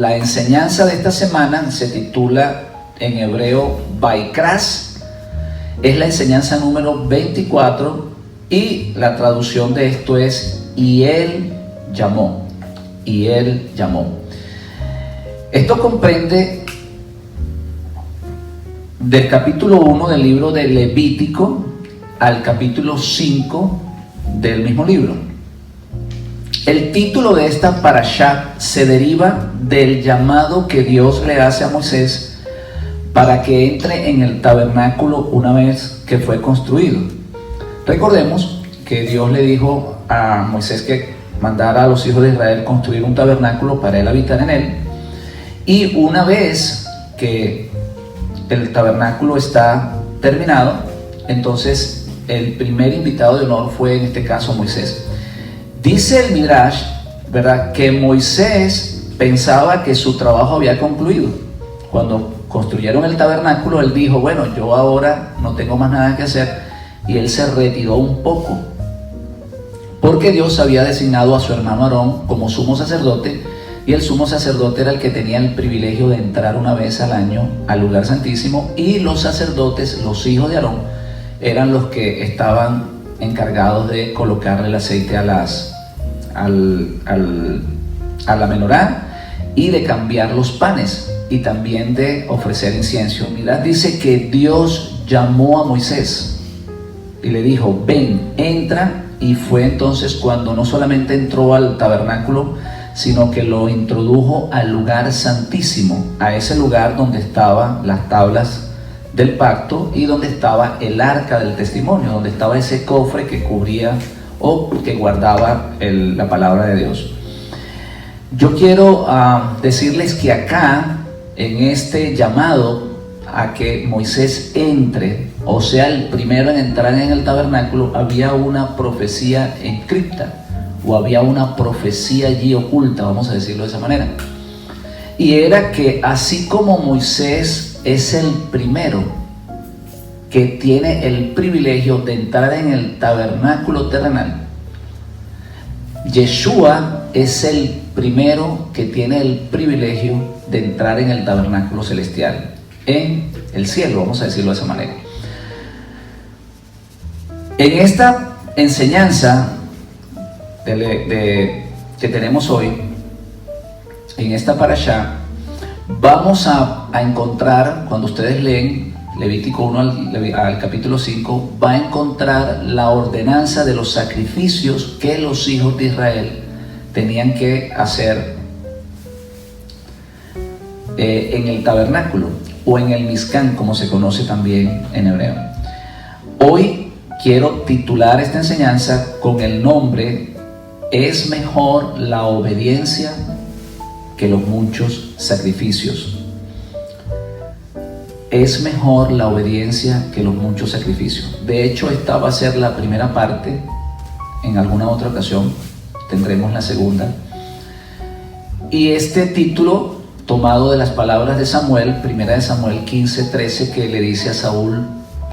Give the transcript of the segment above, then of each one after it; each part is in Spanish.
La enseñanza de esta semana se titula en hebreo Vaikras, es la enseñanza número 24 y la traducción de esto es y él llamó, y él llamó. Esto comprende del capítulo 1 del libro de Levítico al capítulo 5 del mismo libro. El título de esta parashá se deriva del llamado que Dios le hace a Moisés para que entre en el tabernáculo una vez que fue construido. Recordemos que Dios le dijo a Moisés que mandara a los hijos de Israel construir un tabernáculo para él habitar en él, y una vez que el tabernáculo está terminado, entonces el primer invitado de honor fue en este caso Moisés. Dice el Midrash, ¿verdad?, que Moisés pensaba que su trabajo había concluido. Cuando construyeron el tabernáculo, él dijo, bueno, yo ahora no tengo más nada que hacer, y él se retiró un poco, porque Dios había designado a su hermano Aarón como sumo sacerdote, y el sumo sacerdote era el que tenía el privilegio de entrar una vez al año al lugar santísimo, y los sacerdotes, los hijos de Aarón, eran los que estaban encargados de colocarle el aceite a la menorá y de cambiar los panes y también de ofrecer incienso. Mirad, dice que Dios llamó a Moisés y le dijo, ven, entra, y fue entonces cuando no solamente entró al tabernáculo, sino que lo introdujo al lugar santísimo, a ese lugar donde estaban las tablas del pacto y donde estaba el arca del testimonio, donde estaba ese cofre que cubría o que guardaba la palabra de Dios. Yo quiero decirles que acá, en este llamado a que Moisés entre, o sea, el primero en entrar en el tabernáculo, había una profecía encripta, o había una profecía allí oculta, vamos a decirlo de esa manera. Y era que así como Moisés es el primero que tiene el privilegio de entrar en el tabernáculo terrenal, Yeshua es el primero que tiene el privilegio de entrar en el tabernáculo celestial, en el cielo, vamos a decirlo de esa manera. En esta enseñanza que tenemos hoy, en esta parashá, vamos a encontrar, cuando ustedes leen Levítico 1 al capítulo 5, va a encontrar la ordenanza de los sacrificios que los hijos de Israel tenían que hacer en el tabernáculo, o en el Mizcán, como se conoce también en hebreo. Hoy quiero titular esta enseñanza con el nombre «Es mejor la obediencia que los muchos sacrificios». Es mejor la obediencia que los muchos sacrificios. De hecho, esta va a ser la primera parte. En alguna otra ocasión tendremos la segunda. Y este título, tomado de las palabras de Samuel, primera de Samuel 15:13, que le dice a Saúl,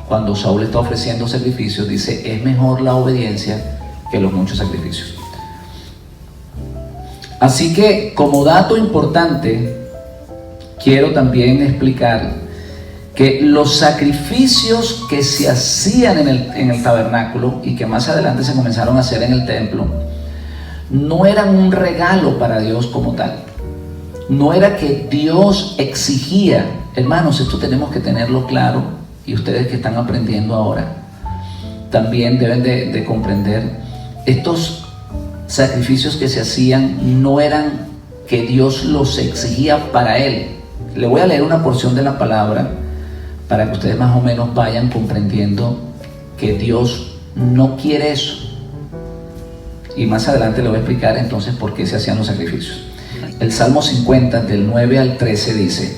cuando Saúl está ofreciendo sacrificios, dice, es mejor la obediencia que los muchos sacrificios. Así que, como dato importante, quiero también explicar que los sacrificios que se hacían en el tabernáculo y que más adelante se comenzaron a hacer en el templo, no eran un regalo para Dios como tal. No era que Dios exigía. Hermanos, esto tenemos que tenerlo claro, y ustedes que están aprendiendo ahora también deben de comprender. Estos sacrificios que se hacían no eran que Dios los exigía para Él. Le voy a leer una porción de la palabra para que ustedes más o menos vayan comprendiendo que Dios no quiere eso. Y más adelante le voy a explicar entonces por qué se hacían los sacrificios. El Salmo 50, del 9 al 13 dice,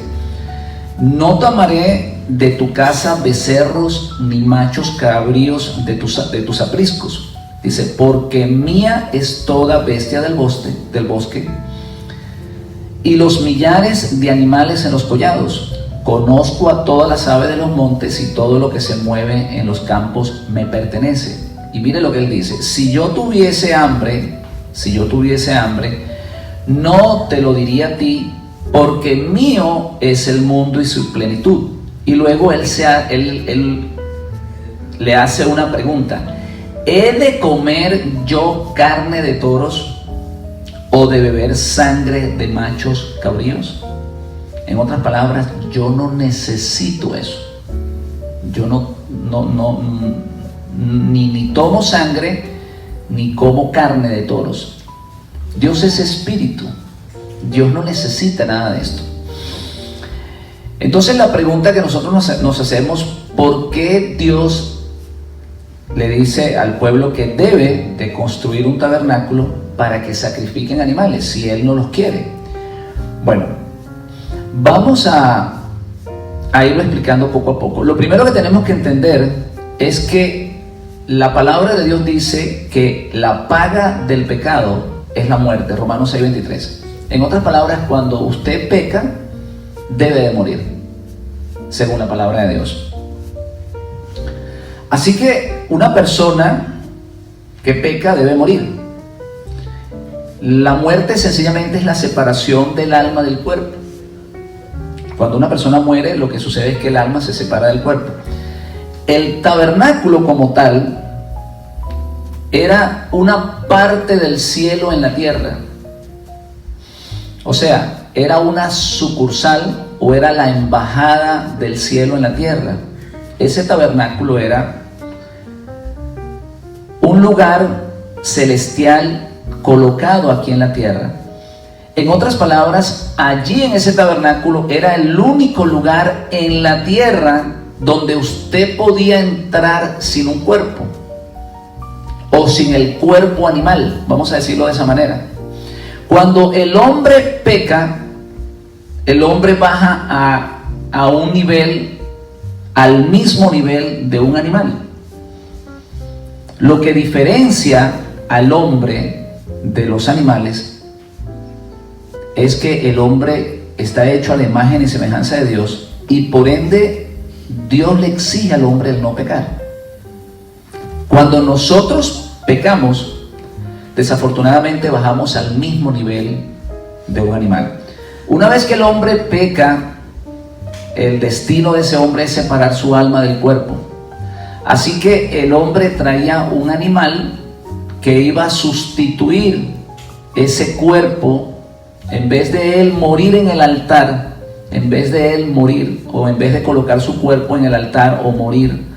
no tomaré de tu casa becerros ni machos cabríos de tus apriscos. Dice, porque mía es toda bestia del bosque y los millares de animales en los collados. Conozco a todas las aves de los montes y todo lo que se mueve en los campos me pertenece. Y mire lo que él dice, si yo tuviese hambre, no te lo diría a ti, porque mío es el mundo y su plenitud. Y luego él le hace una pregunta: ¿he de comer yo carne de toros o de beber sangre de machos cabríos? En otras palabras, yo no necesito eso. Yo ni tomo sangre ni como carne de toros. Dios es espíritu. Dios no necesita nada de esto. Entonces la pregunta que nosotros nos hacemos: ¿por qué Dios le dice al pueblo que debe de construir un tabernáculo para que sacrifiquen animales si Él no los quiere? Bueno, vamos a irlo explicando poco a poco. Lo primero que tenemos que entender es que la palabra de Dios dice que la paga del pecado es la muerte, Romanos 6:23. En otras palabras, cuando usted peca, debe de morir, según la palabra de Dios. Así que una persona que peca debe morir. La muerte sencillamente es la separación del alma del cuerpo. Cuando una persona muere, lo que sucede es que el alma se separa del cuerpo. El tabernáculo como tal era una parte del cielo en la tierra. O sea, era una sucursal o era la embajada del cielo en la tierra. Ese tabernáculo era un lugar celestial colocado aquí en la tierra. En otras palabras, allí en ese tabernáculo era el único lugar en la tierra donde usted podía entrar sin un cuerpo o sin el cuerpo animal, vamos a decirlo de esa manera. Cuando el hombre peca, el hombre baja a un nivel, al mismo nivel de un animal. Lo que diferencia al hombre de los animales es que el hombre está hecho a la imagen y semejanza de Dios, y por ende Dios le exige al hombre el no pecar. Cuando nosotros pecamos, desafortunadamente bajamos al mismo nivel de un animal. Una vez que el hombre peca, el destino de ese hombre es separar su alma del cuerpo. Así que el hombre traía un animal que iba a sustituir ese cuerpo. En vez de él morir en el altar, en vez de él morir, o en vez de colocar su cuerpo en el altar o morir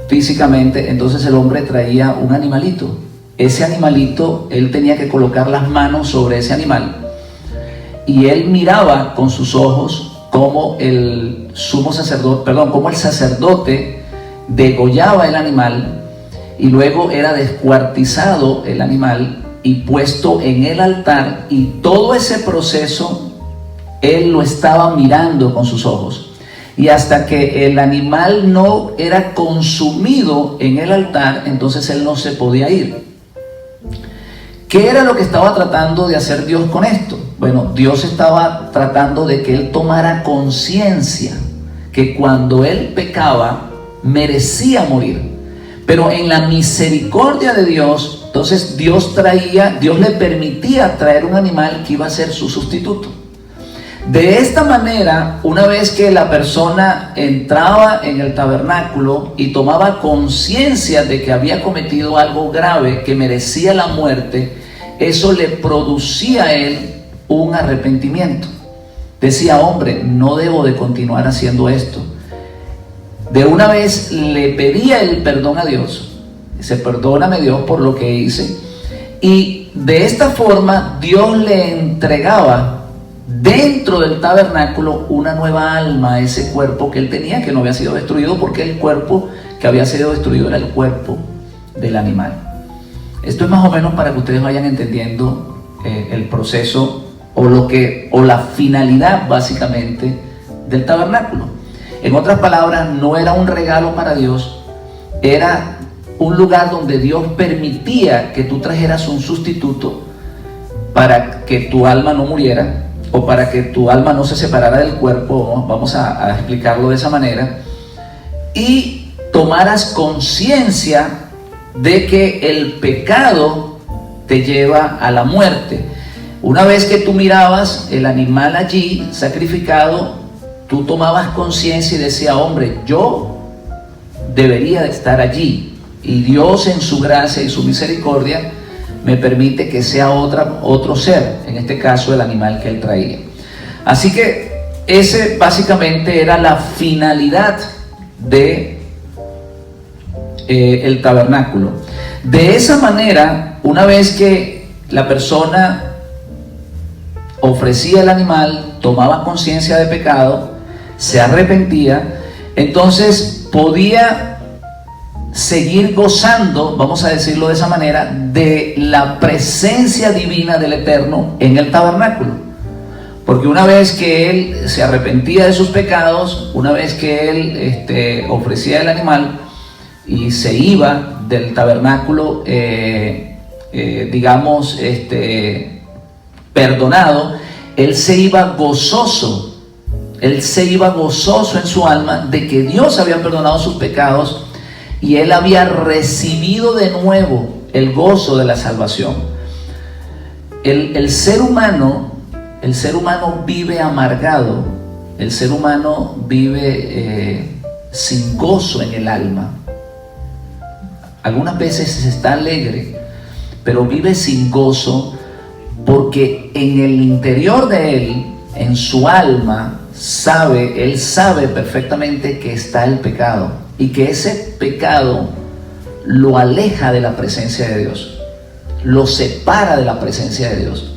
físicamente, entonces el hombre traía un animalito. Ese animalito, él tenía que colocar las manos sobre ese animal, y él miraba con sus ojos como el sacerdote degollaba el animal, y luego era descuartizado el animal y puesto en el altar, y todo ese proceso él lo estaba mirando con sus ojos, y hasta que el animal no era consumido en el altar, entonces él no se podía ir. ¿Qué era lo que estaba tratando de hacer Dios con esto? Bueno, Dios estaba tratando de que él tomara conciencia que cuando él pecaba merecía morir, pero en la misericordia de Dios, entonces Dios le permitía traer un animal que iba a ser su sustituto. De esta manera, una vez que la persona entraba en el tabernáculo y tomaba conciencia de que había cometido algo grave que merecía la muerte, eso le producía a él un arrepentimiento. Decía: hombre, no debo de continuar haciendo esto. De una vez le pedía el perdón a Dios. Dice: perdóname, Dios, por lo que hice. Y de esta forma Dios le entregaba dentro del tabernáculo una nueva alma a ese cuerpo que él tenía, que no había sido destruido, porque el cuerpo que había sido destruido era el cuerpo del animal. Esto es más o menos para que ustedes vayan entendiendo el proceso o la finalidad básicamente del tabernáculo. En otras palabras, no era un regalo para Dios, era un lugar donde Dios permitía que tú trajeras un sustituto para que tu alma no muriera, o para que tu alma no se separara del cuerpo, vamos a explicarlo de esa manera, y tomaras conciencia de que el pecado te lleva a la muerte. Una vez que tú mirabas el animal allí sacrificado, tú tomabas conciencia y decías, hombre, yo debería de estar allí, y Dios en su gracia y su misericordia me permite que sea otro ser, en este caso el animal que él traía. Así que ese básicamente era la finalidad de el tabernáculo. De esa manera, una vez que la persona ofrecía el animal, tomaba conciencia de pecado, se arrepentía, entonces podía seguir gozando, vamos a decirlo de esa manera, de la presencia divina del Eterno en el tabernáculo. Porque una vez que él se arrepentía de sus pecados, una vez que él ofrecía el animal y se iba del tabernáculo, perdonado, él se iba gozoso. Él se iba gozoso en su alma de que Dios había perdonado sus pecados y él había recibido de nuevo el gozo de la salvación. El ser humano vive amargado, el ser humano vive sin gozo en el alma. Algunas veces está alegre, pero vive sin gozo porque en el interior de él, en su alma, él sabe perfectamente que está el pecado y que ese pecado lo aleja de la presencia de Dios, lo separa de la presencia de Dios.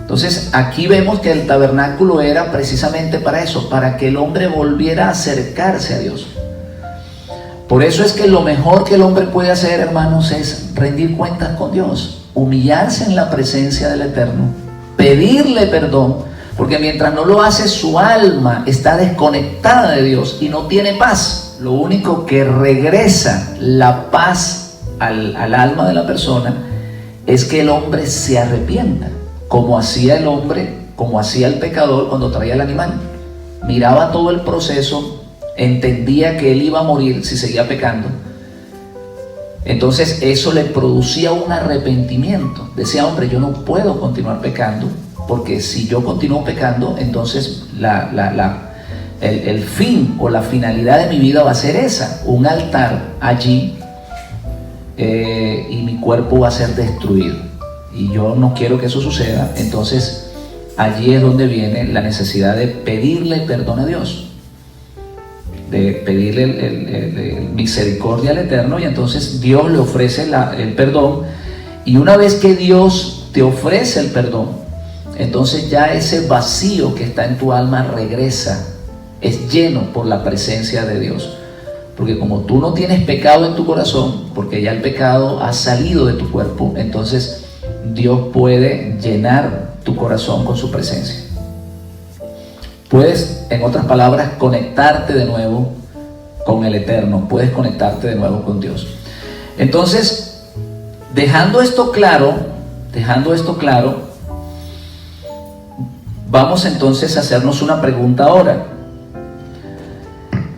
Entonces aquí vemos que el tabernáculo era precisamente para eso, para que el hombre volviera a acercarse a Dios. Por eso es que lo mejor que el hombre puede hacer, hermanos, es rendir cuentas con Dios, humillarse en la presencia del Eterno, pedirle perdón, porque mientras no lo hace, su alma está desconectada de Dios y no tiene paz. Lo único que regresa la paz al alma de la persona es que el hombre se arrepienta, como hacía el hombre, como hacía el pecador cuando traía el animal. Miraba todo el proceso, entendía que él iba a morir si seguía pecando. Entonces eso le producía un arrepentimiento. Decía, hombre, yo no puedo continuar pecando, porque si yo continúo pecando, entonces el fin o la finalidad de mi vida va a ser esa, un altar allí, y mi cuerpo va a ser destruido, y yo no quiero que eso suceda. Entonces allí es donde viene la necesidad de pedirle perdón a Dios, de pedirle misericordia al Eterno, y entonces Dios le ofrece el perdón. Y una vez que Dios te ofrece el perdón, entonces ya ese vacío que está en tu alma regresa, es lleno por la presencia de Dios. Porque como tú no tienes pecado en tu corazón, porque ya el pecado ha salido de tu cuerpo, entonces Dios puede llenar tu corazón con su presencia. Puedes, en otras palabras, conectarte de nuevo con el Eterno, puedes conectarte de nuevo con Dios. Entonces, dejando esto claro, vamos entonces a hacernos una pregunta ahora.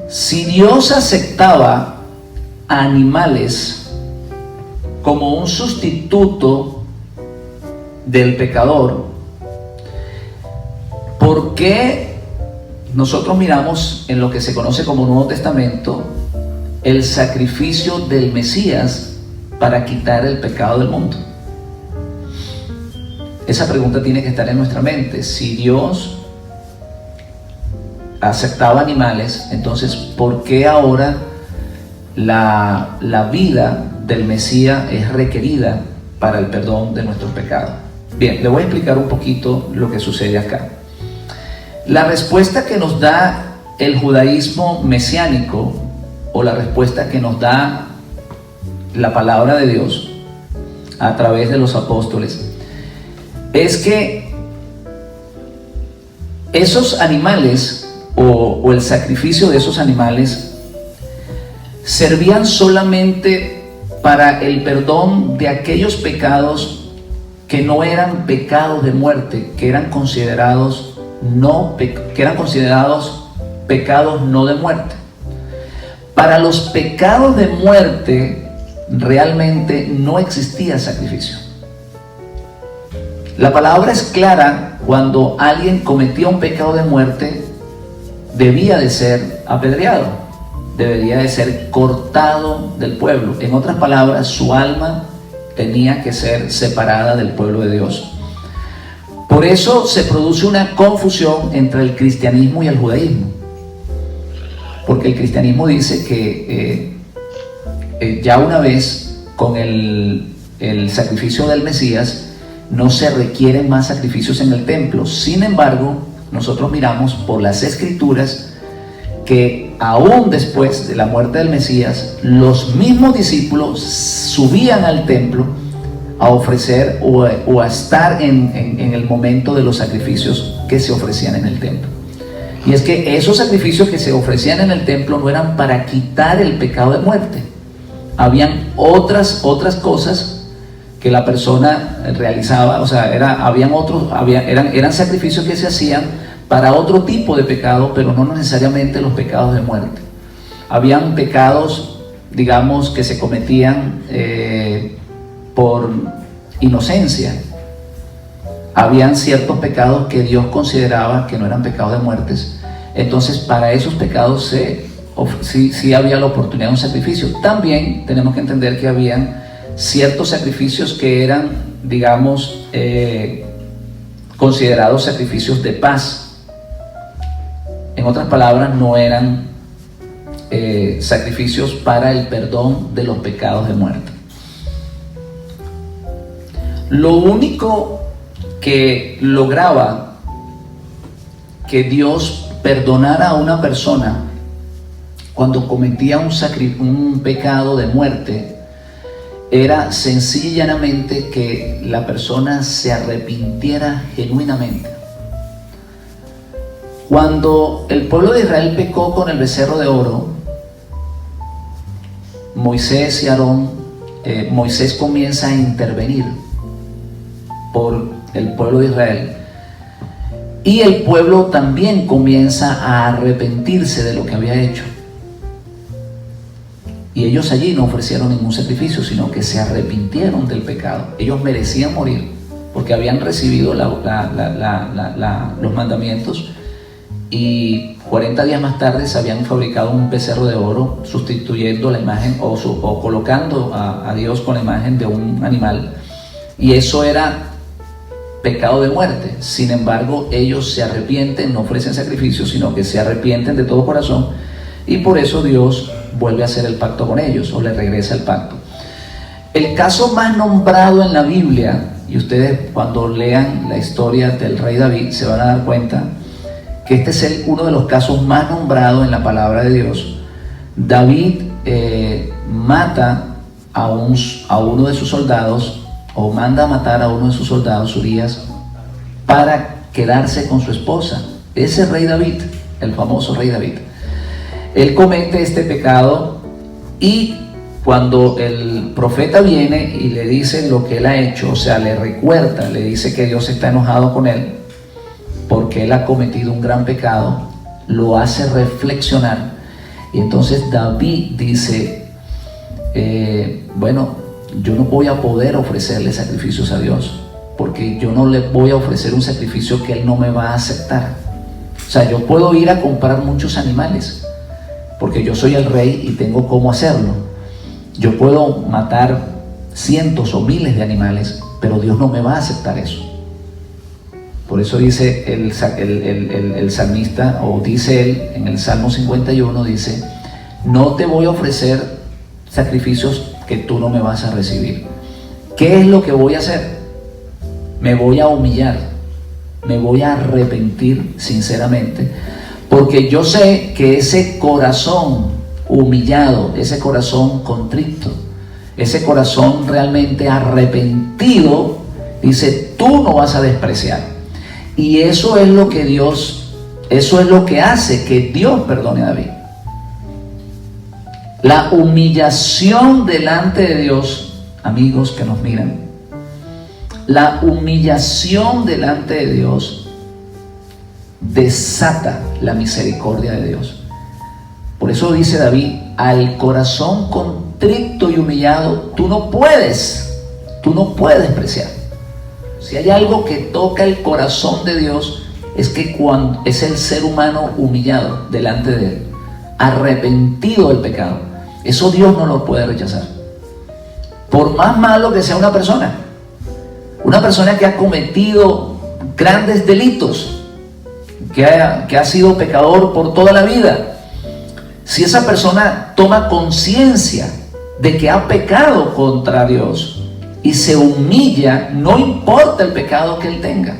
Si Dios aceptaba a animales como un sustituto del pecador, ¿por qué nosotros miramos en lo que se conoce como Nuevo Testamento el sacrificio del Mesías para quitar el pecado del mundo? Esa pregunta tiene que estar en nuestra mente. Si Dios aceptaba animales, entonces ¿por qué ahora la vida del Mesías es requerida para el perdón de nuestros pecados? Bien, le voy a explicar un poquito lo que sucede acá. La respuesta que nos da el judaísmo mesiánico, o la respuesta que nos da la palabra de Dios a través de los apóstoles, es que esos animales o el sacrificio de esos animales servían solamente para el perdón de aquellos pecados que no eran pecados de muerte, que eran considerados pecados no de muerte. Para los pecados de muerte realmente no existía sacrificio. La palabra es clara: cuando alguien cometía un pecado de muerte, debía de ser apedreado, debería de ser cortado del pueblo. En otras palabras, su alma tenía que ser separada del pueblo de Dios. Por eso se produce una confusión entre el cristianismo y el judaísmo, porque el cristianismo dice que ya una vez con el sacrificio del Mesías no se requieren más sacrificios en el templo. Sin embargo, nosotros miramos por las Escrituras que aún después de la muerte del Mesías, los mismos discípulos subían al templo a ofrecer o a estar en el momento de los sacrificios que se ofrecían en el templo. Y es que esos sacrificios que se ofrecían en el templo no eran para quitar el pecado de muerte. Habían otras cosas que la persona realizaba, o sea, eran sacrificios que se hacían para otro tipo de pecado, pero no necesariamente los pecados de muerte. Habían pecados, digamos, que se cometían por inocencia. Habían ciertos pecados que Dios consideraba que no eran pecados de muertes. Entonces, para esos pecados sí había la oportunidad de un sacrificio. También tenemos que entender que habían ciertos sacrificios que eran, digamos, considerados sacrificios de paz. En otras palabras, no eran sacrificios para el perdón de los pecados de muerte. Lo único que lograba que Dios perdonara a una persona cuando cometía un pecado de muerte era sencillamente que la persona se arrepintiera genuinamente. Cuando el pueblo de Israel pecó con el becerro de oro, Moisés y Aarón, Moisés comienza a intervenir por el pueblo de Israel, y el pueblo también comienza a arrepentirse de lo que había hecho. Y ellos allí no ofrecieron ningún sacrificio, sino que se arrepintieron del pecado. Ellos merecían morir porque habían recibido los mandamientos, y 40 días más tarde se habían fabricado un becerro de oro sustituyendo la imagen o colocando a Dios con la imagen de un animal, y eso era pecado de muerte. Sin embargo, ellos se arrepienten, no ofrecen sacrificios, sino que se arrepienten de todo corazón, y por eso Dios vuelve a hacer el pacto con ellos, o le regresa el pacto. El caso más nombrado en la Biblia, y ustedes cuando lean la historia del rey David se van a dar cuenta que este es uno de los casos más nombrados en la palabra de Dios. David mata a uno de sus soldados, o manda a matar a uno de sus soldados, Urías, para quedarse con su esposa. Ese rey David, el famoso rey David, él comete este pecado, y cuando el profeta viene y le dice lo que él ha hecho, o sea, le recuerda, le dice que Dios está enojado con él porque él ha cometido un gran pecado, lo hace reflexionar. Y entonces David dice, bueno, yo no voy a poder ofrecerle sacrificios a Dios, porque yo no le voy a ofrecer un sacrificio que Él no me va a aceptar. O sea, yo puedo ir a comprar muchos animales, porque yo soy el rey y tengo cómo hacerlo. Yo puedo matar cientos o miles de animales, pero Dios no me va a aceptar eso. Por eso dice el salmista, o dice él en el Salmo 51, dice, no te voy a ofrecer sacrificios que tú no me vas a recibir. ¿Qué es lo que voy a hacer? Me voy a humillar, me voy a arrepentir sinceramente, porque yo sé que ese corazón humillado, ese corazón contrito, ese corazón realmente arrepentido, dice, tú no vas a despreciar. Y eso es lo que eso es lo que hace que Dios perdone a David. La humillación delante de Dios, amigos que nos miran, la humillación delante de Dios desata la misericordia de Dios. Por eso dice David, al corazón contrito y humillado, tú no puedes despreciar. Si hay algo que toca el corazón de Dios, es que cuando es el ser humano humillado delante de Él, arrepentido del pecado, eso Dios no lo puede rechazar. Por más malo que sea una persona que ha cometido grandes delitos, que ha sido pecador por toda la vida, si esa persona toma conciencia de que ha pecado contra Dios y se humilla, no importa el pecado que él tenga.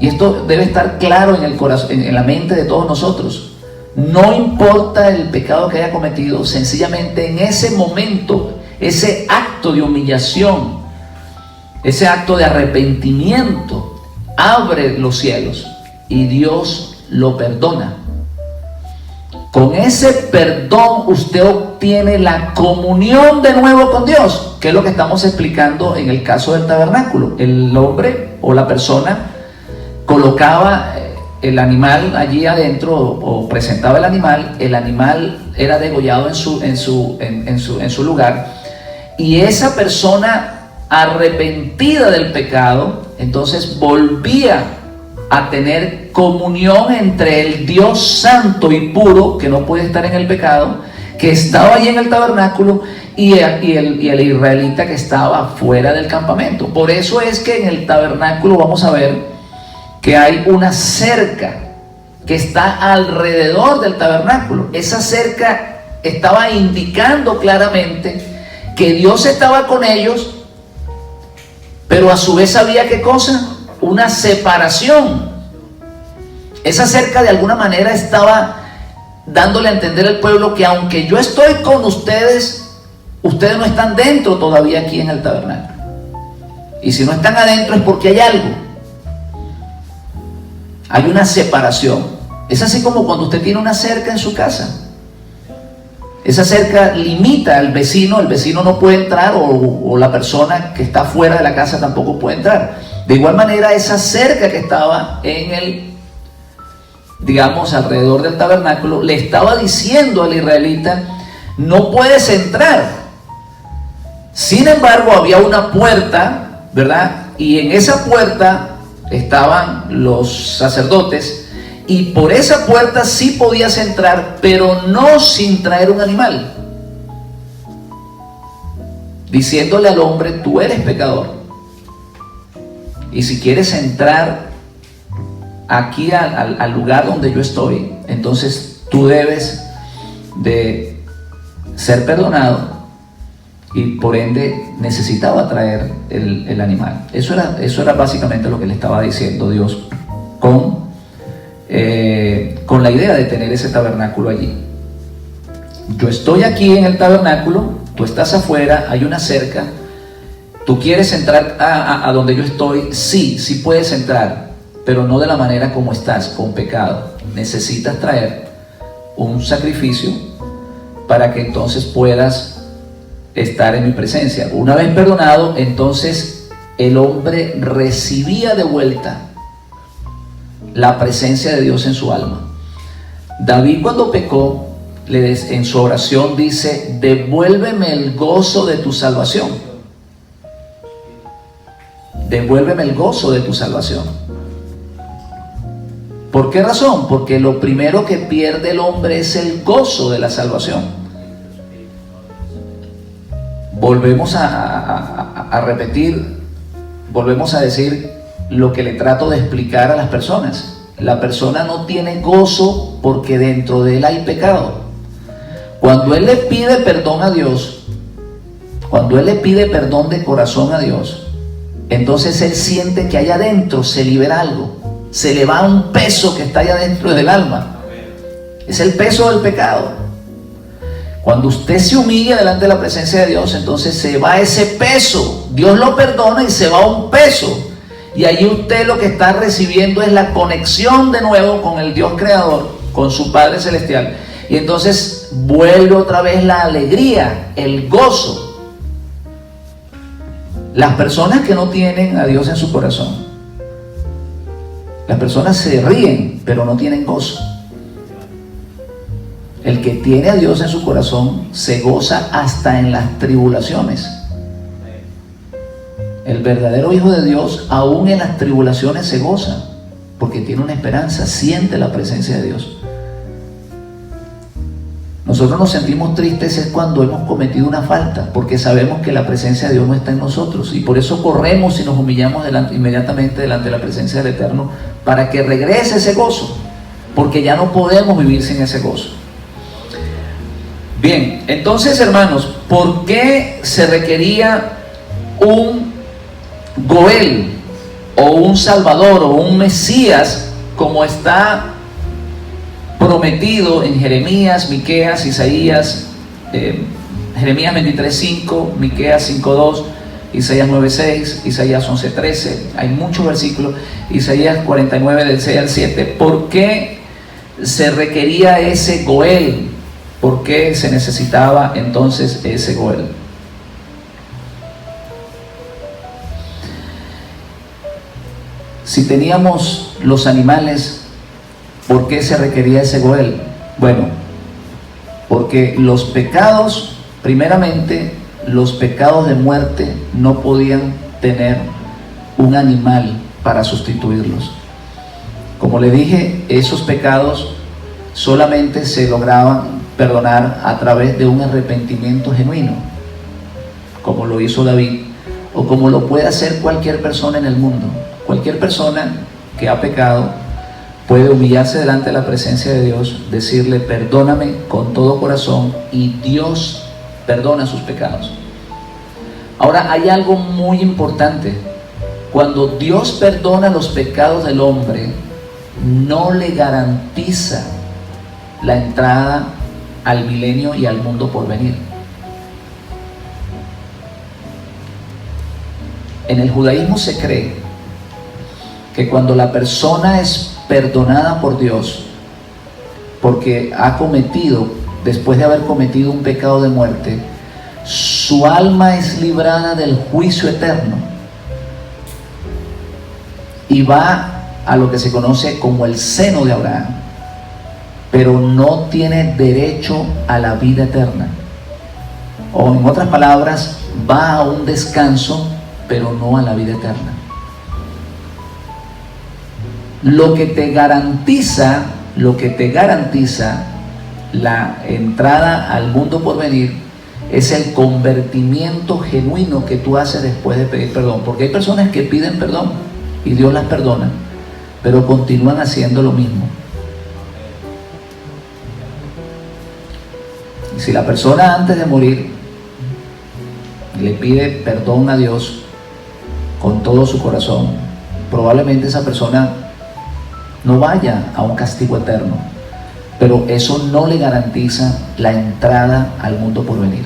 Y esto debe estar claro en el corazón, en la mente de todos nosotros. No importa el pecado que haya cometido, sencillamente en ese momento, ese acto de humillación, ese acto de arrepentimiento, abre los cielos y Dios lo perdona. Con ese perdón usted obtiene la comunión de nuevo con Dios, que es lo que estamos explicando en el caso del tabernáculo. El hombre o la persona colocaba el animal allí adentro o presentaba el animal era degollado en su lugar, y esa persona arrepentida del pecado entonces volvía a tener comunión entre el Dios santo y puro, que no puede estar en el pecado, que estaba allí en el tabernáculo, y el israelita que estaba fuera del campamento. Por eso es que en el tabernáculo vamos a ver que hay una cerca que está alrededor del tabernáculo. Esa cerca estaba indicando claramente que Dios estaba con ellos, pero a su vez había, ¿qué cosa? Una separación. Esa cerca de alguna manera estaba dándole a entender al pueblo que aunque yo estoy con ustedes, ustedes no están dentro todavía aquí en el tabernáculo. Y si no están adentro es porque hay algo. Hay una separación. Es así como cuando usted tiene una cerca en su casa. Esa cerca limita al vecino, el vecino no puede entrar, o la persona que está fuera de la casa tampoco puede entrar. De igual manera, esa cerca que estaba alrededor del tabernáculo, le estaba diciendo al israelita: no puedes entrar. Sin embargo, había una puerta, ¿verdad? Y en esa puerta estaban los sacerdotes, y por esa puerta sí podías entrar, pero no sin traer un animal, diciéndole al hombre: tú eres pecador, y si quieres entrar aquí al lugar donde yo estoy, entonces tú debes de ser perdonado, y por ende necesitaba traer el animal. Eso era básicamente lo que le estaba diciendo Dios con la idea de tener ese tabernáculo allí. Yo estoy aquí en el tabernáculo, tú estás afuera, hay una cerca, tú quieres entrar a donde yo estoy, sí puedes entrar, pero no de la manera como estás, con pecado. Necesitas traer un sacrificio para que entonces puedas estar en mi presencia. Una vez perdonado, entonces el hombre recibía de vuelta la presencia de Dios en su alma. David, cuando pecó, en su oración dice: devuélveme el gozo de tu salvación. Devuélveme el gozo de tu salvación. ¿Por qué razón? Porque lo primero que pierde el hombre es el gozo de la salvación. Volvemos a repetir, volvemos a decir lo que le trato de explicar a las personas. La persona no tiene gozo porque dentro de él hay pecado. Cuando él le pide perdón a Dios, cuando él le pide perdón de corazón a Dios, entonces él siente que allá adentro se libera algo, se le va un peso que está allá dentro del alma. Es el peso del pecado. Cuando usted se humilla delante de la presencia de Dios, entonces se va ese peso. Dios lo perdona y se va un peso. Y allí usted lo que está recibiendo es la conexión de nuevo con el Dios creador, con su Padre celestial. Y entonces vuelve otra vez la alegría, el gozo. Las personas que no tienen a Dios en su corazón, las personas se ríen, pero no tienen gozo. El que tiene a Dios en su corazón se goza hasta en las tribulaciones. El verdadero hijo de Dios, aún en las tribulaciones, se goza, porque tiene una esperanza, siente la presencia de Dios. Nosotros nos sentimos tristes es cuando hemos cometido una falta, porque sabemos que la presencia de Dios no está en nosotros, y por eso corremos y nos humillamos inmediatamente delante de la presencia del Eterno, para que regrese ese gozo, porque ya no podemos vivir sin ese gozo. Bien, entonces, hermanos, ¿por qué se requería un Goel o un Salvador o un Mesías como está prometido en Jeremías, Miqueas, Isaías, Jeremías 23:5, Miqueas 5:2, Isaías 9:6, Isaías 11:13, hay muchos versículos, Isaías 49 del 6 al 7? ¿Por qué se requería ese Goel? ¿Por qué se necesitaba entonces ese Goel? Si teníamos los animales, ¿por qué se requería ese Goel? Bueno, porque los pecados, primeramente, los pecados de muerte no podían tener un animal para sustituirlos. Como le dije, esos pecados solamente se lograban perdonar a través de un arrepentimiento genuino, como lo hizo David, o como lo puede hacer cualquier persona en el mundo. Cualquier persona que ha pecado puede humillarse delante de la presencia de Dios, decirle perdóname con todo corazón, y Dios perdona sus pecados. Ahora, hay algo muy importante. Cuando Dios perdona los pecados del hombre, no le garantiza la entrada al milenio y al mundo por venir. En el judaísmo se cree que cuando la persona es perdonada por Dios porque ha cometido, después de haber cometido un pecado de muerte, su alma es librada del juicio eterno y va a lo que se conoce como el seno de Abraham, pero no tiene derecho a la vida eterna. O en otras palabras, va a un descanso, pero no a la vida eterna. Lo que te garantiza la entrada al mundo por venir es el convertimiento genuino que tú haces después de pedir perdón. Porque hay personas que piden perdón y Dios las perdona, pero continúan haciendo lo mismo. Y si la persona antes de morir le pide perdón a Dios con todo su corazón, probablemente esa persona no vaya a un castigo eterno, pero eso no le garantiza la entrada al mundo por venir.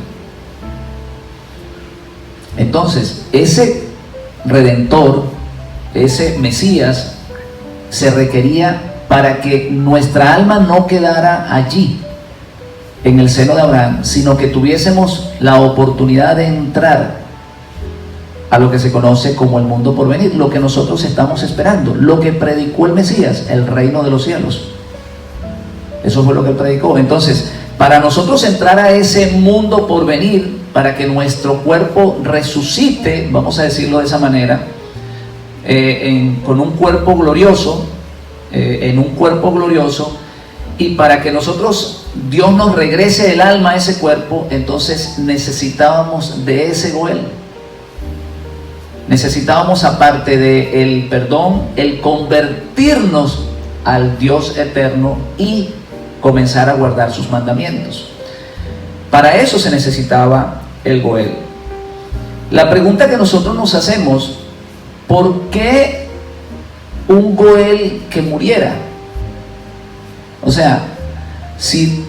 Entonces, ese Redentor, ese Mesías, se requería para que nuestra alma no quedara allí, en el seno de Abraham, sino que tuviésemos la oportunidad de entrar a lo que se conoce como el mundo por venir, lo que nosotros estamos esperando, lo que predicó el Mesías, el reino de los cielos. Eso fue lo que él predicó. Entonces, para nosotros entrar a ese mundo por venir, para que nuestro cuerpo resucite, vamos a decirlo de esa manera, con un cuerpo glorioso, en un cuerpo glorioso, y para que nosotros, Dios nos regrese el alma a ese cuerpo, entonces necesitábamos de ese Goel. Necesitábamos, aparte del perdón, el convertirnos al Dios eterno y comenzar a guardar sus mandamientos. Para eso se necesitaba el Goel. La pregunta que nosotros nos hacemos: ¿por qué un Goel que muriera? O sea, si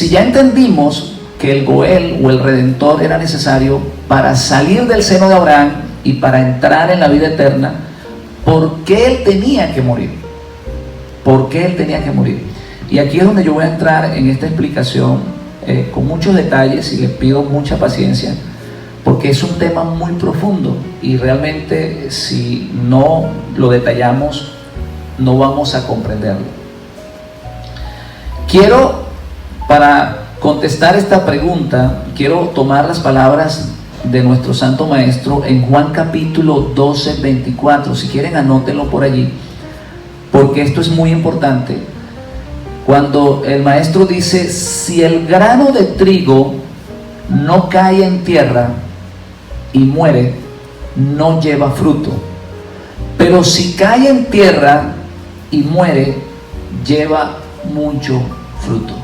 ya entendimos que el Goel o el Redentor era necesario para salir del seno de Abraham y para entrar en la vida eterna, ¿por qué él tenía que morir? ¿Por qué él tenía que morir? Y aquí es donde yo voy a entrar en esta explicación con muchos detalles, y les pido mucha paciencia, porque es un tema muy profundo y realmente si no lo detallamos no vamos a comprenderlo. Para contestar esta pregunta, quiero tomar las palabras de nuestro Santo Maestro en Juan capítulo 12, 24. Si quieren, anótenlo por allí, porque esto es muy importante. Cuando el Maestro dice: si el grano de trigo no cae en tierra y muere, no lleva fruto. Pero si cae en tierra y muere, lleva mucho fruto.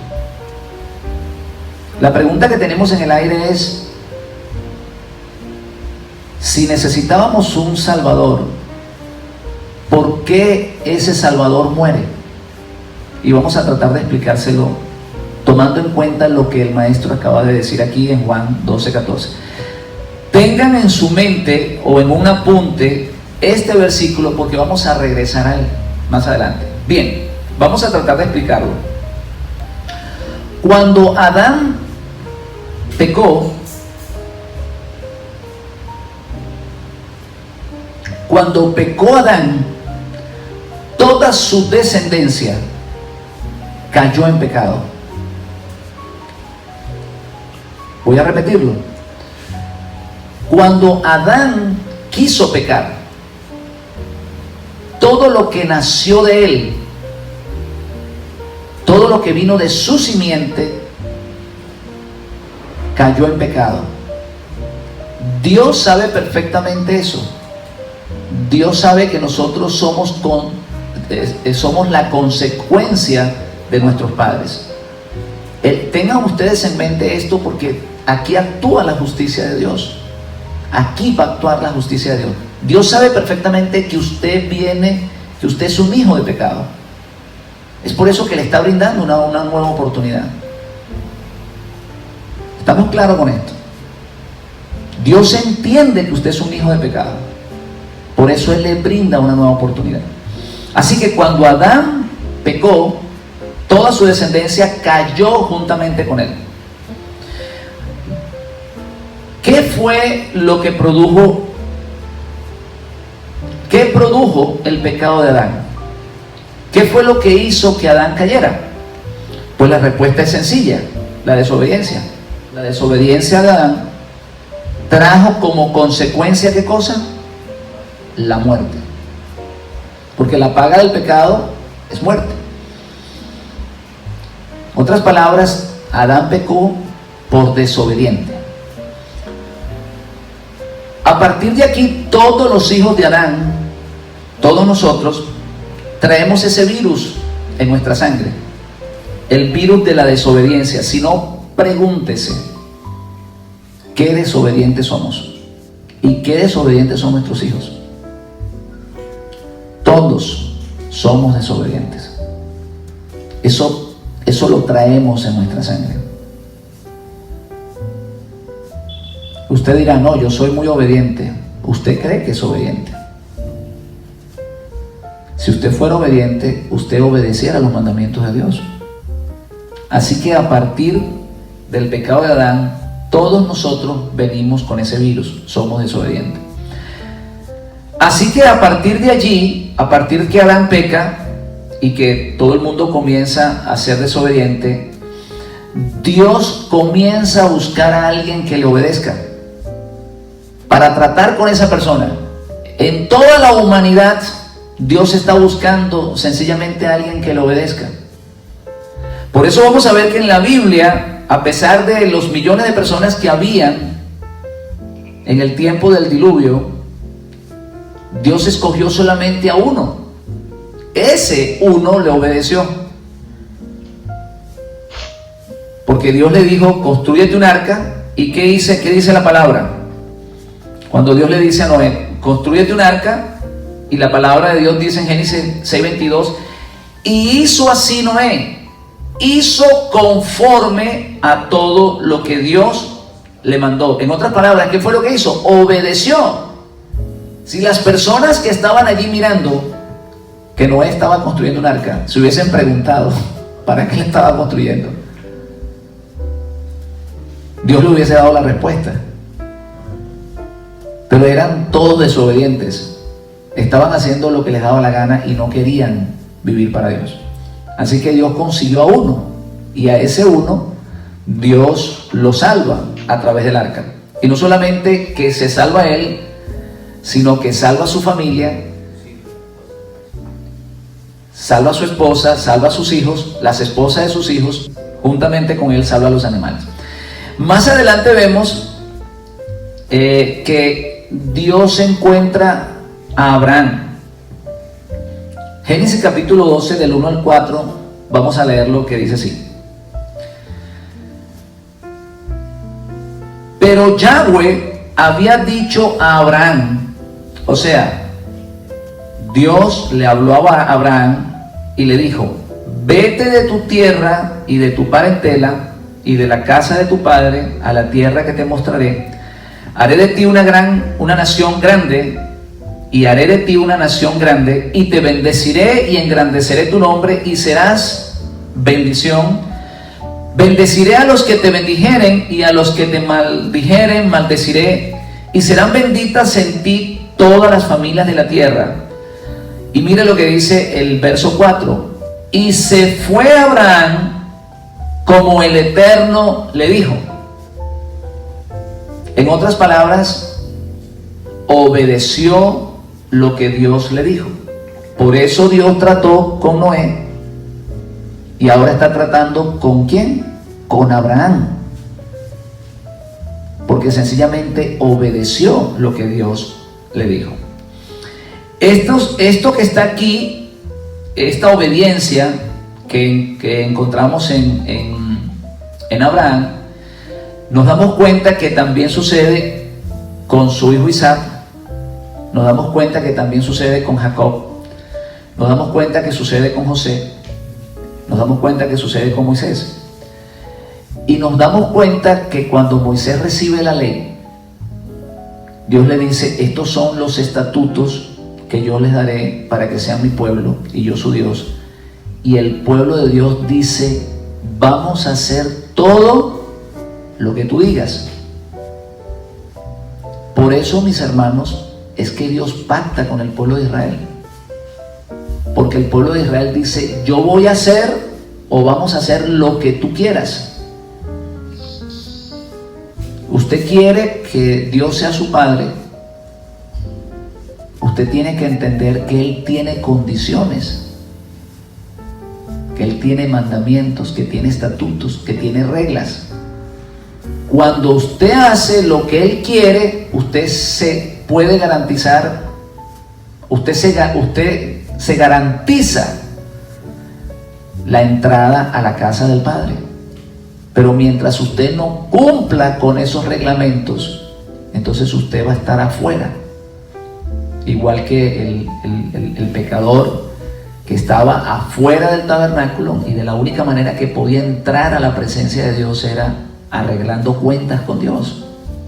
La pregunta que tenemos en el aire es: si necesitábamos un Salvador, ¿por qué ese Salvador muere? Y vamos a tratar de explicárselo tomando en cuenta lo que el Maestro acaba de decir aquí en Juan 12:14. Tengan en su mente o en un apunte este versículo, porque vamos a regresar a él más adelante. Bien, vamos a tratar de explicarlo. Cuando Adán pecó, Adán, toda su descendencia cayó en pecado. Voy a repetirlo. Cuando Adán quiso pecar, todo lo que nació de él, todo lo que vino de su simiente, cayó en pecado. Dios sabe perfectamente eso. Dios sabe que nosotros somos la consecuencia de nuestros padres. Tengan ustedes en mente esto, porque aquí actúa la justicia de Dios. Aquí va a actuar la justicia de Dios. Dios sabe perfectamente que usted es un hijo de pecado. Es por eso que le está brindando una nueva oportunidad. ¿Estamos claros con esto? Dios entiende que usted es un hijo de pecado. Por eso Él le brinda una nueva oportunidad. Así que cuando Adán pecó, toda su descendencia cayó juntamente con él. ¿Qué fue lo que produjo? ¿Qué produjo el pecado de Adán? ¿Qué fue lo que hizo que Adán cayera? Pues la respuesta es sencilla: la desobediencia. La desobediencia de Adán trajo como consecuencia, ¿qué cosa? La muerte. Porque la paga del pecado es muerte. En otras palabras, Adán pecó por desobediente. A partir de aquí, todos los hijos de Adán, todos nosotros, traemos ese virus en nuestra sangre, el virus de la desobediencia. Si no, pregúntese, ¿qué desobedientes somos? ¿Y qué desobedientes son nuestros hijos? Todos somos desobedientes. Eso lo traemos en nuestra sangre. Usted dirá: no, yo soy muy obediente. Usted cree que es obediente. Si usted fuera obediente, usted obedeciera los mandamientos de Dios. Así que a partir del pecado de Adán, todos nosotros venimos con ese virus, somos desobedientes. Así que a partir de allí, a partir que Adán peca y que todo el mundo comienza a ser desobediente, Dios comienza a buscar a alguien que le obedezca para tratar con esa persona. En toda la humanidad, Dios está buscando sencillamente a alguien que le obedezca. Por eso vamos a ver que en la Biblia, a pesar de los millones de personas que habían en el tiempo del diluvio, Dios escogió solamente a uno. Ese uno le obedeció. Porque Dios le dijo: construyete un arca. ¿Y qué dice la palabra? Cuando Dios le dice a Noé: construyete un arca, y la palabra de Dios dice en Génesis 6:22, y hizo así Noé, hizo conforme a todo lo que Dios le mandó. En otras palabras, ¿qué fue lo que hizo? Obedeció. Si las personas que estaban allí mirando que Noé estaba construyendo un arca se hubiesen preguntado ¿para qué le estaba construyendo?, Dios le hubiese dado la respuesta. Pero eran todos desobedientes. Estaban haciendo lo que les daba la gana y no querían vivir para Dios. Así que Dios consiguió a uno, y a ese uno Dios lo salva a través del arca. Y no solamente que se salva a él, sino que salva a su familia, salva a su esposa, salva a sus hijos, las esposas de sus hijos, juntamente con él salva a los animales. Más adelante vemos que Dios encuentra a Abraham. Génesis capítulo 12, del 1 al 4, vamos a leer lo que dice así. Pero Yahweh había dicho a Abraham, o sea, Dios le habló a Abraham y le dijo: vete de tu tierra y de tu parentela y de la casa de tu padre a la tierra que te mostraré. Haré de ti una nación grande, y haré de ti una nación grande, y te bendeciré y engrandeceré tu nombre, y serás bendición. Bendeciré a los que te bendijeren, y a los que te maldijeren maldeciré, y serán benditas en ti todas las familias de la tierra. Y mire lo que dice el verso 4. Y se fue Abraham como el Eterno le dijo. En otras palabras, obedeció lo que Dios le dijo. Por eso Dios trató con Noé, y ahora está tratando ¿con quién? Con Abraham, porque sencillamente obedeció lo que Dios le dijo. Esto que está aquí, esta obediencia que encontramos en Abraham, nos damos cuenta que también sucede con su hijo Isaac, nos damos cuenta que también sucede con Jacob, nos damos cuenta que sucede con José, nos damos cuenta que sucede con Moisés, y nos damos cuenta que cuando Moisés recibe la ley, Dios le dice: estos son los estatutos que yo les daré para que sean mi pueblo y yo su Dios. Y el pueblo de Dios dice: vamos a hacer todo lo que tú digas. Por eso, mis hermanos, es que Dios pacta con el pueblo de Israel, porque el pueblo de Israel dice: yo voy a hacer, o vamos a hacer lo que tú quieras. Usted quiere que Dios sea su padre, usted tiene que entender que Él tiene condiciones, que Él tiene mandamientos, que tiene estatutos, que tiene reglas. Cuando usted hace lo que Él quiere, usted se puede garantizar, usted se garantiza la entrada a la casa del Padre. Pero mientras usted no cumpla con esos reglamentos, entonces usted va a estar afuera. Igual que el pecador que estaba afuera del tabernáculo, y de la única manera que podía entrar a la presencia de Dios era arreglando cuentas con Dios,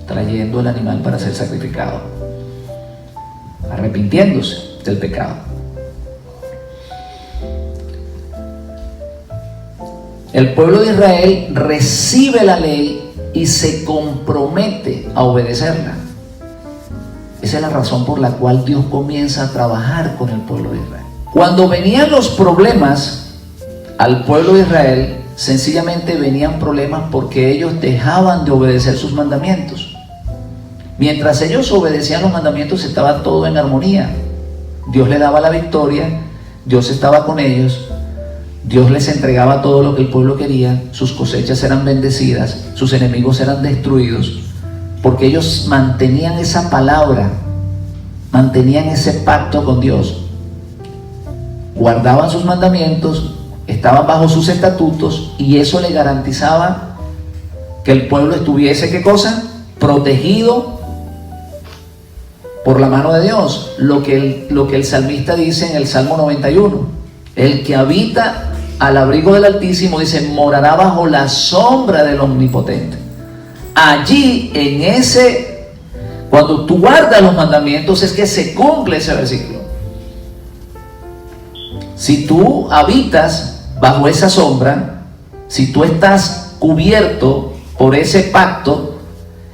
trayendo el animal para ser sacrificado, arrepintiéndose del pecado. El pueblo de Israel recibe la ley y se compromete a obedecerla. Esa es la razón por la cual Dios comienza a trabajar con el pueblo de Israel. Cuando venían los problemas al pueblo de Israel, sencillamente venían problemas porque ellos dejaban de obedecer sus mandamientos. Mientras ellos obedecían los mandamientos, estaba todo en armonía. Dios le daba la victoria, Dios estaba con ellos, Dios les entregaba todo lo que el pueblo quería, sus cosechas eran bendecidas, sus enemigos eran destruidos, porque ellos mantenían esa palabra, mantenían ese pacto con Dios, guardaban sus mandamientos, estaban bajo sus estatutos, y eso le garantizaba que el pueblo estuviese, ¿qué cosa? Protegido por la mano de Dios. Lo que el salmista dice en el Salmo 91, el que habita al abrigo del Altísimo, dice, morará bajo la sombra del Omnipotente. Allí, cuando tú guardas los mandamientos, es que se cumple ese versículo. Si tú habitas bajo esa sombra, si tú estás cubierto por ese pacto,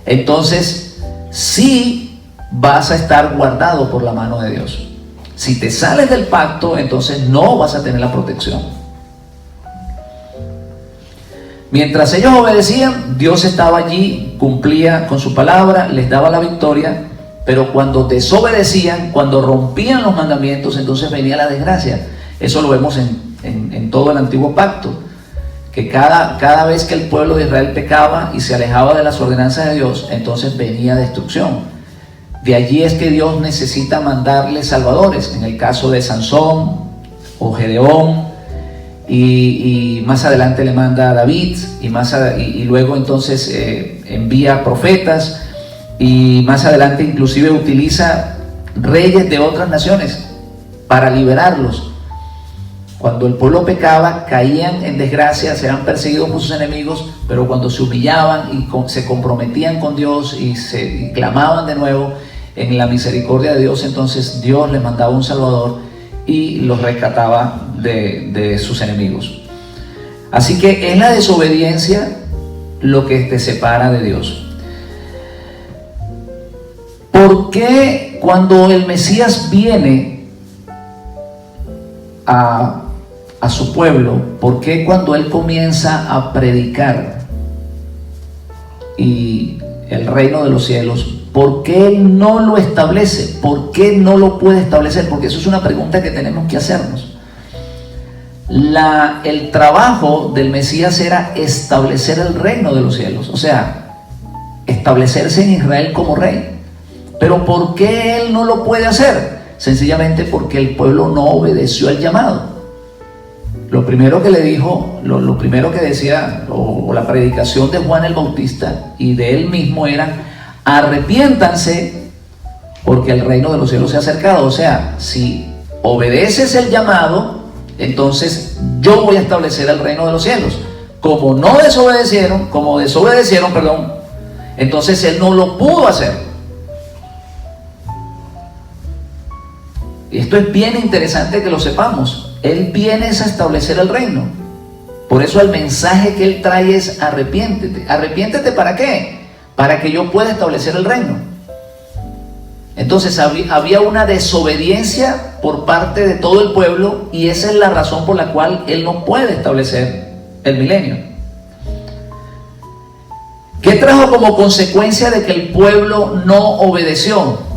entonces sí vas a estar guardado por la mano de Dios. Si te sales del pacto, entonces no vas a tener la protección. Mientras ellos obedecían, Dios estaba allí cumplía con su palabra, les daba la victoria, pero cuando desobedecían, cuando rompían los mandamientos, entonces venía la desgracia. Eso lo vemos en todo el antiguo pacto, que cada vez que el pueblo de Israel pecaba y se alejaba de las ordenanzas de Dios, entonces venía destrucción. De allí es que Dios necesita mandarle salvadores, en el caso de Sansón o Gedeón, y más adelante le manda a David, y luego entonces envía profetas, y más adelante inclusive utiliza reyes de otras naciones para liberarlos. Cuando el pueblo pecaba, caían en desgracia, eran perseguidos por sus enemigos, pero cuando se humillaban y se comprometían con Dios y clamaban de nuevo en la misericordia de Dios, entonces Dios les mandaba un Salvador y los rescataba de sus enemigos. Así que es la desobediencia lo que te separa de Dios. ¿Por qué cuando el Mesías viene a su pueblo, por qué cuando Él comienza a predicar y el reino de los cielos, por qué Él no lo establece? ¿Por qué no lo puede establecer? Porque eso es una pregunta que tenemos que hacernos. El trabajo del Mesías era establecer el reino de los cielos, o sea, establecerse en Israel como rey. Pero ¿por qué Él no lo puede hacer? Sencillamente porque el pueblo no obedeció al llamado. Lo primero que le dijo, lo primero que decía, o la predicación de Juan el Bautista y de él mismo era: arrepiéntanse porque el reino de los cielos se ha acercado. O sea, si obedeces el llamado, entonces yo voy a establecer el reino de los cielos. Como desobedecieron, entonces Él no lo pudo hacer. Y esto es bien interesante que lo sepamos. Él viene a establecer el reino. Por eso el mensaje que Él trae es: arrepiéntete. ¿Arrepiéntete para qué? Para que yo pueda establecer el reino. Entonces había una desobediencia por parte de todo el pueblo, y esa es la razón por la cual Él no puede establecer el milenio. ¿Qué trajo como consecuencia de que el pueblo no obedeció?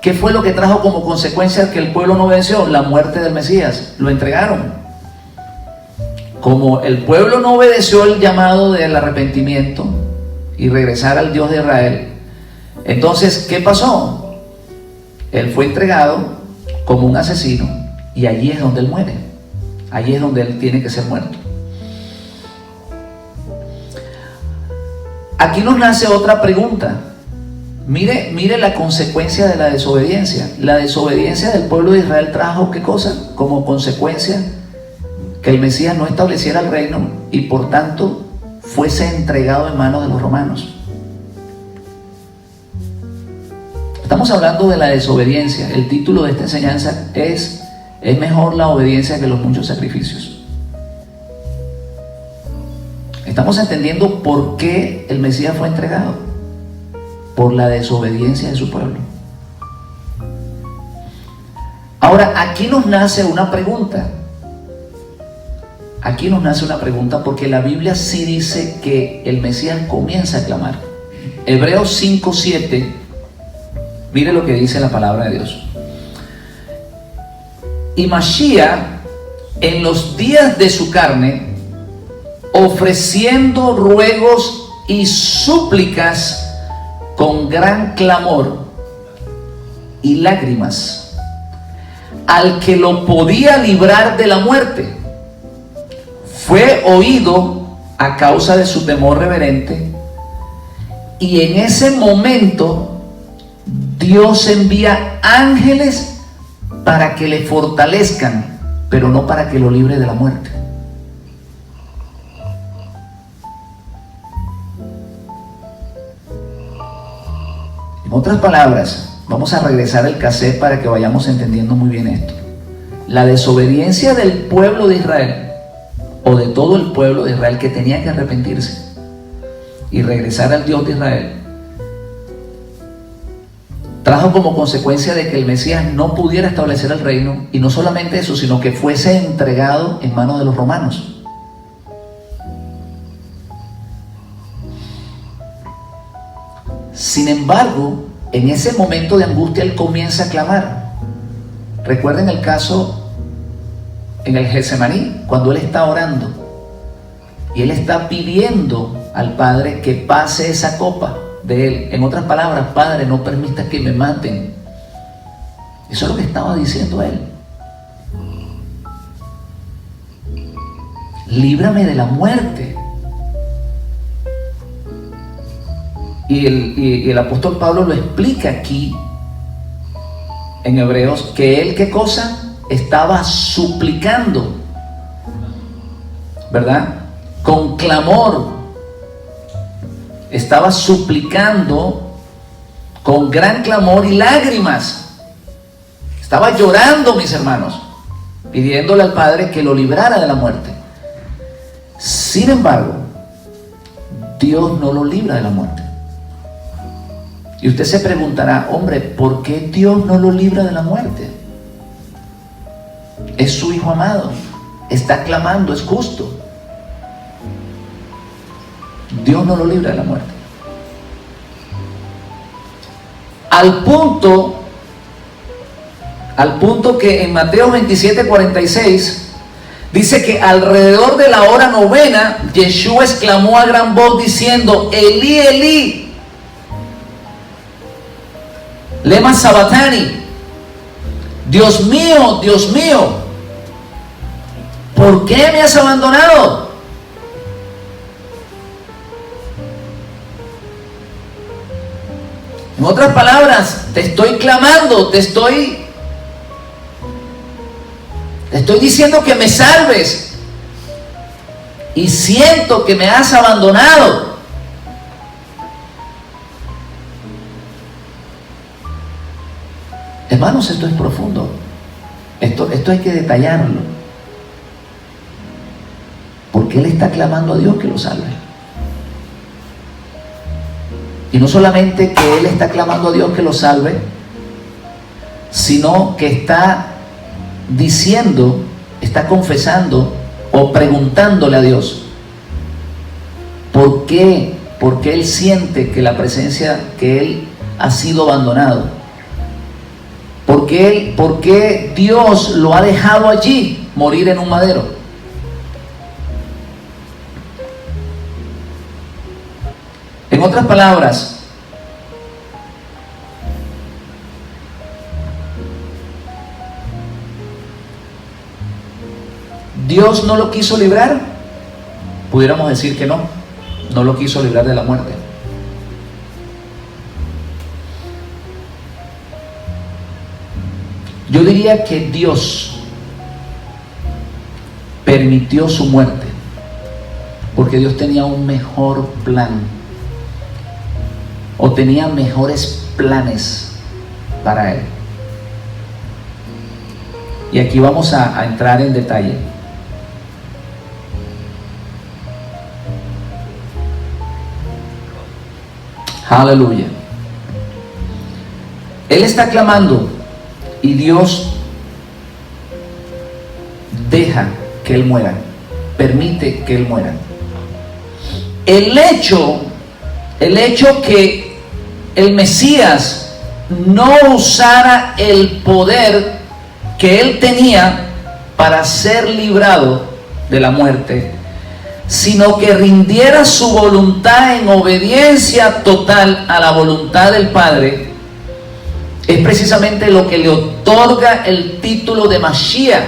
¿Qué fue lo que trajo como consecuencia que el pueblo no obedeció? La muerte del Mesías. Lo entregaron. Como el pueblo no obedeció el llamado del arrepentimiento y regresar al Dios de Israel, entonces, ¿qué pasó? Él fue entregado como un asesino, y allí es donde Él muere. Allí es donde Él tiene que ser muerto. Aquí nos nace otra pregunta. Mire la consecuencia de la desobediencia. La desobediencia del pueblo de Israel trajo ¿qué cosa? Como consecuencia que el Mesías no estableciera el reino y por tanto fuese entregado en manos de los romanos. Estamos hablando de la desobediencia. El título de esta enseñanza es mejor la obediencia que los muchos sacrificios. Estamos entendiendo por qué el Mesías fue entregado: por la desobediencia de su pueblo. Ahora, aquí nos nace una pregunta. Aquí nos nace una pregunta porque la Biblia sí dice que el Mesías comienza a clamar. Hebreos 5:7, mire lo que dice la palabra de Dios. Y Mashiach, en los días de su carne, ofreciendo ruegos y súplicas con gran clamor y lágrimas al que lo podía librar de la muerte, fue oído a causa de su temor reverente, y en ese momento Dios envía ángeles para que le fortalezcan, pero no para que lo libre de la muerte. En otras palabras, vamos a regresar al cassette para que vayamos entendiendo muy bien esto. La desobediencia del pueblo de Israel, o de todo el pueblo de Israel que tenía que arrepentirse y regresar al Dios de Israel, trajo como consecuencia de que el Mesías no pudiera establecer el reino, y no solamente eso, sino que fuese entregado en manos de los romanos. Sin embargo, en ese momento de angustia él comienza a clamar. Recuerden el caso en el Getsemaní, cuando él está orando y él está pidiendo al Padre que pase esa copa de él. En otras palabras, Padre, no permitas que me maten. Eso es lo que estaba diciendo él. Líbrame de la muerte. Y el apóstol Pablo lo explica aquí en Hebreos, que él, ¿qué cosa? Estaba suplicando, ¿verdad? Con clamor. Estaba suplicando con gran clamor y lágrimas. Estaba llorando, mis hermanos, pidiéndole al Padre que lo librara de la muerte. Sin embargo, Dios no lo libra de la muerte. Y usted se preguntará, hombre, ¿por qué Dios no lo libra de la muerte? Es su Hijo amado, está clamando, es justo. Dios no lo libra de la muerte. Al punto que en Mateo 27:46 dice que alrededor de la hora novena, Yeshua exclamó a gran voz diciendo, Elí, Elí, lema sabatani, Dios mío, ¿por qué me has abandonado? En otras palabras, te estoy clamando, te estoy diciendo que me salves y siento que me has abandonado. Hermanos, esto es profundo. Esto hay que detallarlo. Porque él está clamando a Dios que lo salve. Y no solamente que él está clamando a Dios que lo salve, sino que está diciendo, está confesando o preguntándole a Dios ¿por qué? Porque él siente que la presencia, que él ha sido abandonado. ¿Por qué Dios lo ha dejado allí morir en un madero? En otras palabras, ¿Dios no lo quiso librar? Pudiéramos decir que no lo quiso librar de la muerte. Yo diría que Dios permitió su muerte porque Dios tenía un mejor plan o tenía mejores planes para él. Y aquí vamos a entrar en detalle. Aleluya. Él está clamando y Dios deja que él muera, permite que él muera. El hecho que el Mesías no usara el poder que él tenía para ser librado de la muerte, sino que rindiera su voluntad en obediencia total a la voluntad del Padre, es precisamente lo que le otorga el título de Mashiach.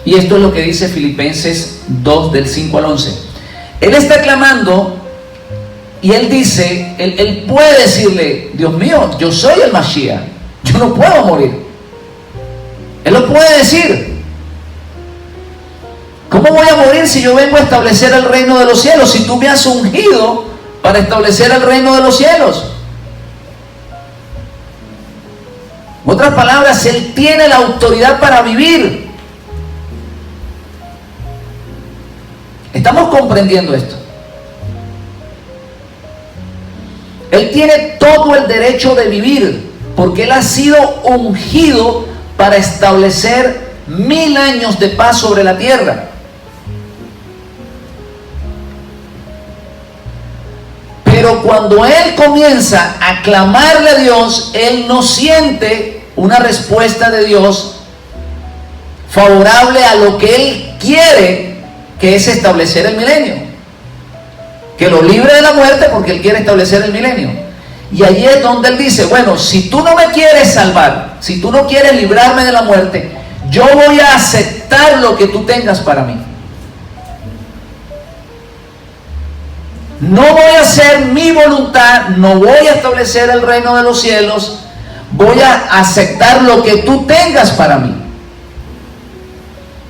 Y esto es lo que dice Filipenses 2, del 5 al 11. Él está clamando y él dice, él puede decirle, Dios mío, yo soy el Mashiach, yo no puedo morir. Él lo puede decir. ¿Cómo voy a morir si yo vengo a establecer el reino de los cielos? Si tú me has ungido para establecer el reino de los cielos. En otras palabras, él tiene la autoridad para vivir. ¿Estamos comprendiendo esto? Él tiene todo el derecho de vivir, porque él ha sido ungido para establecer 1000 años de paz sobre la tierra. Pero cuando él comienza a clamarle a Dios, él no siente una respuesta de Dios favorable a lo que él quiere, que es establecer el milenio, que lo libre de la muerte, porque él quiere establecer el milenio. Y allí es donde él dice: bueno, si tú no me quieres salvar, si tú no quieres librarme de la muerte, yo voy a aceptar lo que tú tengas para mí. No voy a hacer mi voluntad, no voy a establecer el reino de los cielos, voy a aceptar lo que tú tengas para mí.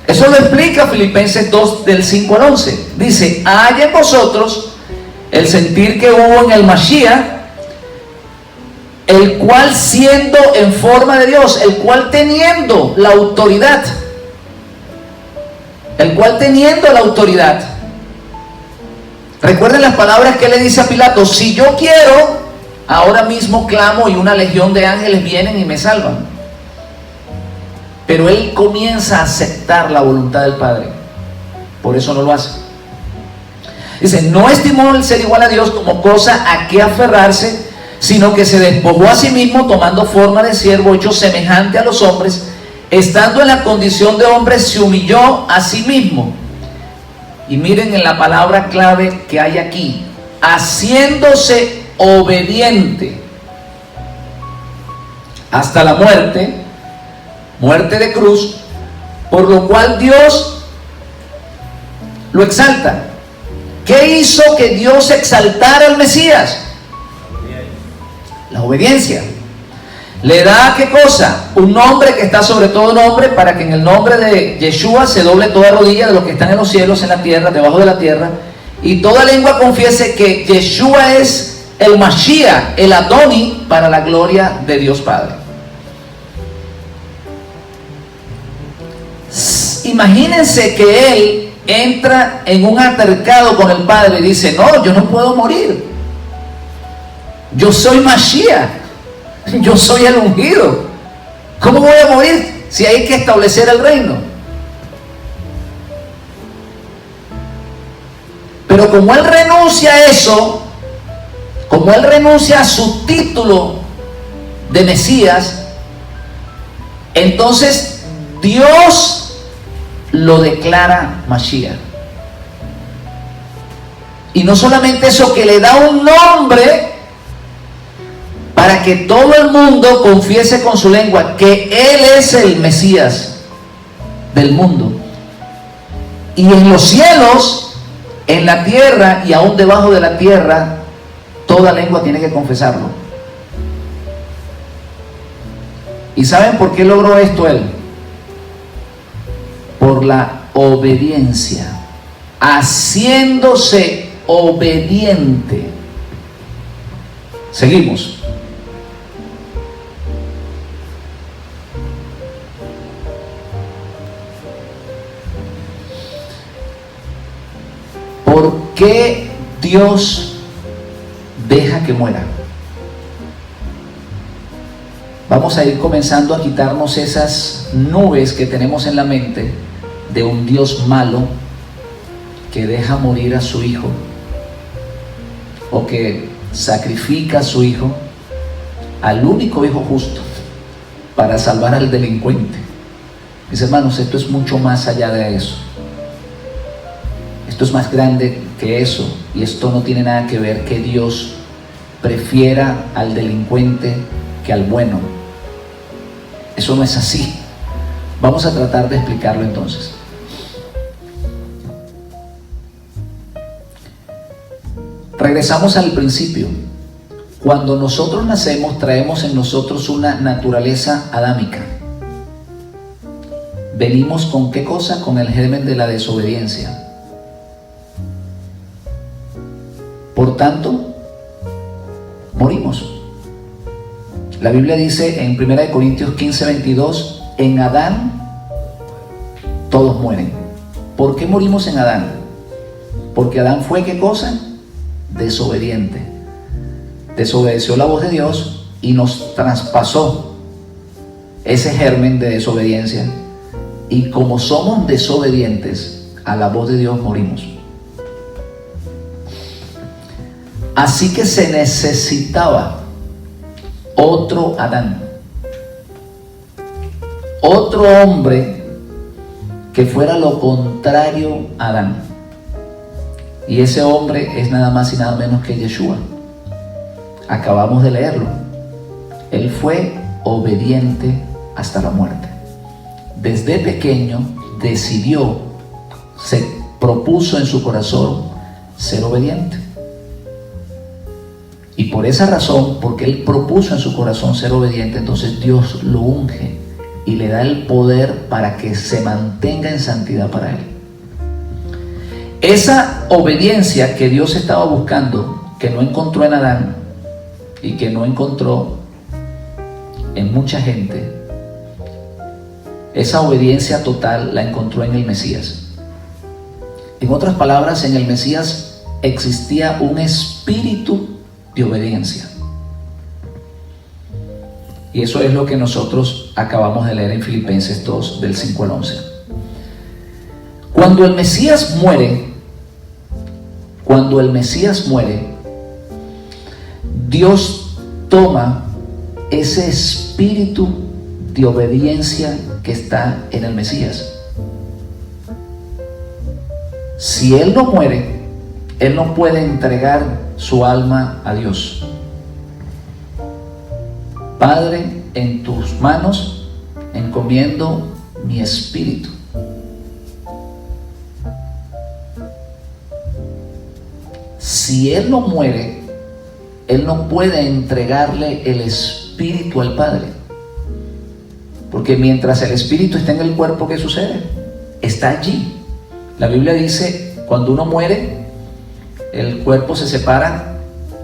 Eso lo explica Filipenses 2 del 5 al 11. Dice: hay en vosotros el sentir que hubo en el Mashiach, el cual siendo en forma de Dios, el cual teniendo la autoridad, recuerden las palabras que él le dice a Pilato: si yo quiero, ahora mismo clamo y una legión de ángeles vienen y me salvan. Pero él comienza a aceptar la voluntad del Padre, por eso no lo hace. Dice: no estimó el ser igual a Dios como cosa a que aferrarse, sino que se despojó a sí mismo, tomando forma de siervo, hecho semejante a los hombres, estando en la condición de hombre, se humilló a sí mismo. Y miren en la palabra clave que hay aquí: haciéndose obediente hasta la muerte de cruz, por lo cual Dios lo exalta. ¿Qué hizo que Dios exaltara al Mesías? La obediencia. Le da, ¿qué cosa? Un nombre que está sobre todo nombre, para que en el nombre de Yeshua se doble toda rodilla de los que están en los cielos, en la tierra, debajo de la tierra, y toda lengua confiese que Yeshua es el Mashiach, el Adoni, para la gloria de Dios Padre. Imagínense que él entra en un altercado con el Padre y dice: no, yo no puedo morir, yo soy Mashiach, yo soy el ungido, ¿cómo voy a morir si hay que establecer el reino? Pero como él renuncia a eso, como él renuncia a su título de Mesías, entonces Dios lo declara Mashiach. Y no solamente eso, que le da un nombre para que todo el mundo confiese con su lengua que él es el Mesías del mundo. Y en los cielos, en la tierra y aún debajo de la tierra, toda lengua tiene que confesarlo. ¿Y saben por qué logró esto él? Por la obediencia, haciéndose obediente. Seguimos. ¿Por qué Dios deja que muera? Vamos a ir comenzando a quitarnos esas nubes que tenemos en la mente de un Dios malo que deja morir a su hijo, o que sacrifica a su hijo, al único hijo justo, para salvar al delincuente. Mis hermanos, esto es mucho más allá de eso. Esto es más grande que eso, y esto no tiene nada que ver que Dios prefiera al delincuente que al bueno. Eso no es así. Vamos a tratar de explicarlo entonces. Regresamos al principio. Cuando nosotros nacemos, traemos en nosotros una naturaleza adámica. Venimos con ¿qué cosa? Con el germen de la desobediencia. Por tanto, morimos. La Biblia dice en 1 Corintios 15:22, en Adán todos mueren. ¿Por qué morimos en Adán? Porque Adán fue ¿qué cosa? Desobediente. Desobedeció la voz de Dios y nos traspasó ese germen de desobediencia. Y como somos desobedientes a la voz de Dios, morimos. Así que se necesitaba otro Adán, otro hombre que fuera lo contrario a Adán. Y ese hombre es nada más y nada menos que Yeshua. Acabamos de leerlo. Él fue obediente hasta la muerte. Desde pequeño decidió, se propuso en su corazón ser obediente. Y por esa razón, porque él propuso en su corazón ser obediente, entonces Dios lo unge y le da el poder para que se mantenga en santidad para él. Esa obediencia que Dios estaba buscando, que no encontró en Adán y que no encontró en mucha gente, esa obediencia total la encontró en el Mesías. En otras palabras, en el Mesías existía un espíritu de obediencia. Y eso es lo que nosotros acabamos de leer en Filipenses 2, del 5 al 11. Cuando el Mesías muere, Dios toma ese espíritu de obediencia que está en el Mesías. Si Él no muere, Él no puede entregar su alma a Dios. Padre, en tus manos encomiendo mi espíritu. Si Él no muere, Él no puede entregarle el espíritu al Padre. Porque mientras el espíritu está en el cuerpo, ¿qué sucede? Está allí. La Biblia dice, cuando uno muere, el cuerpo se separa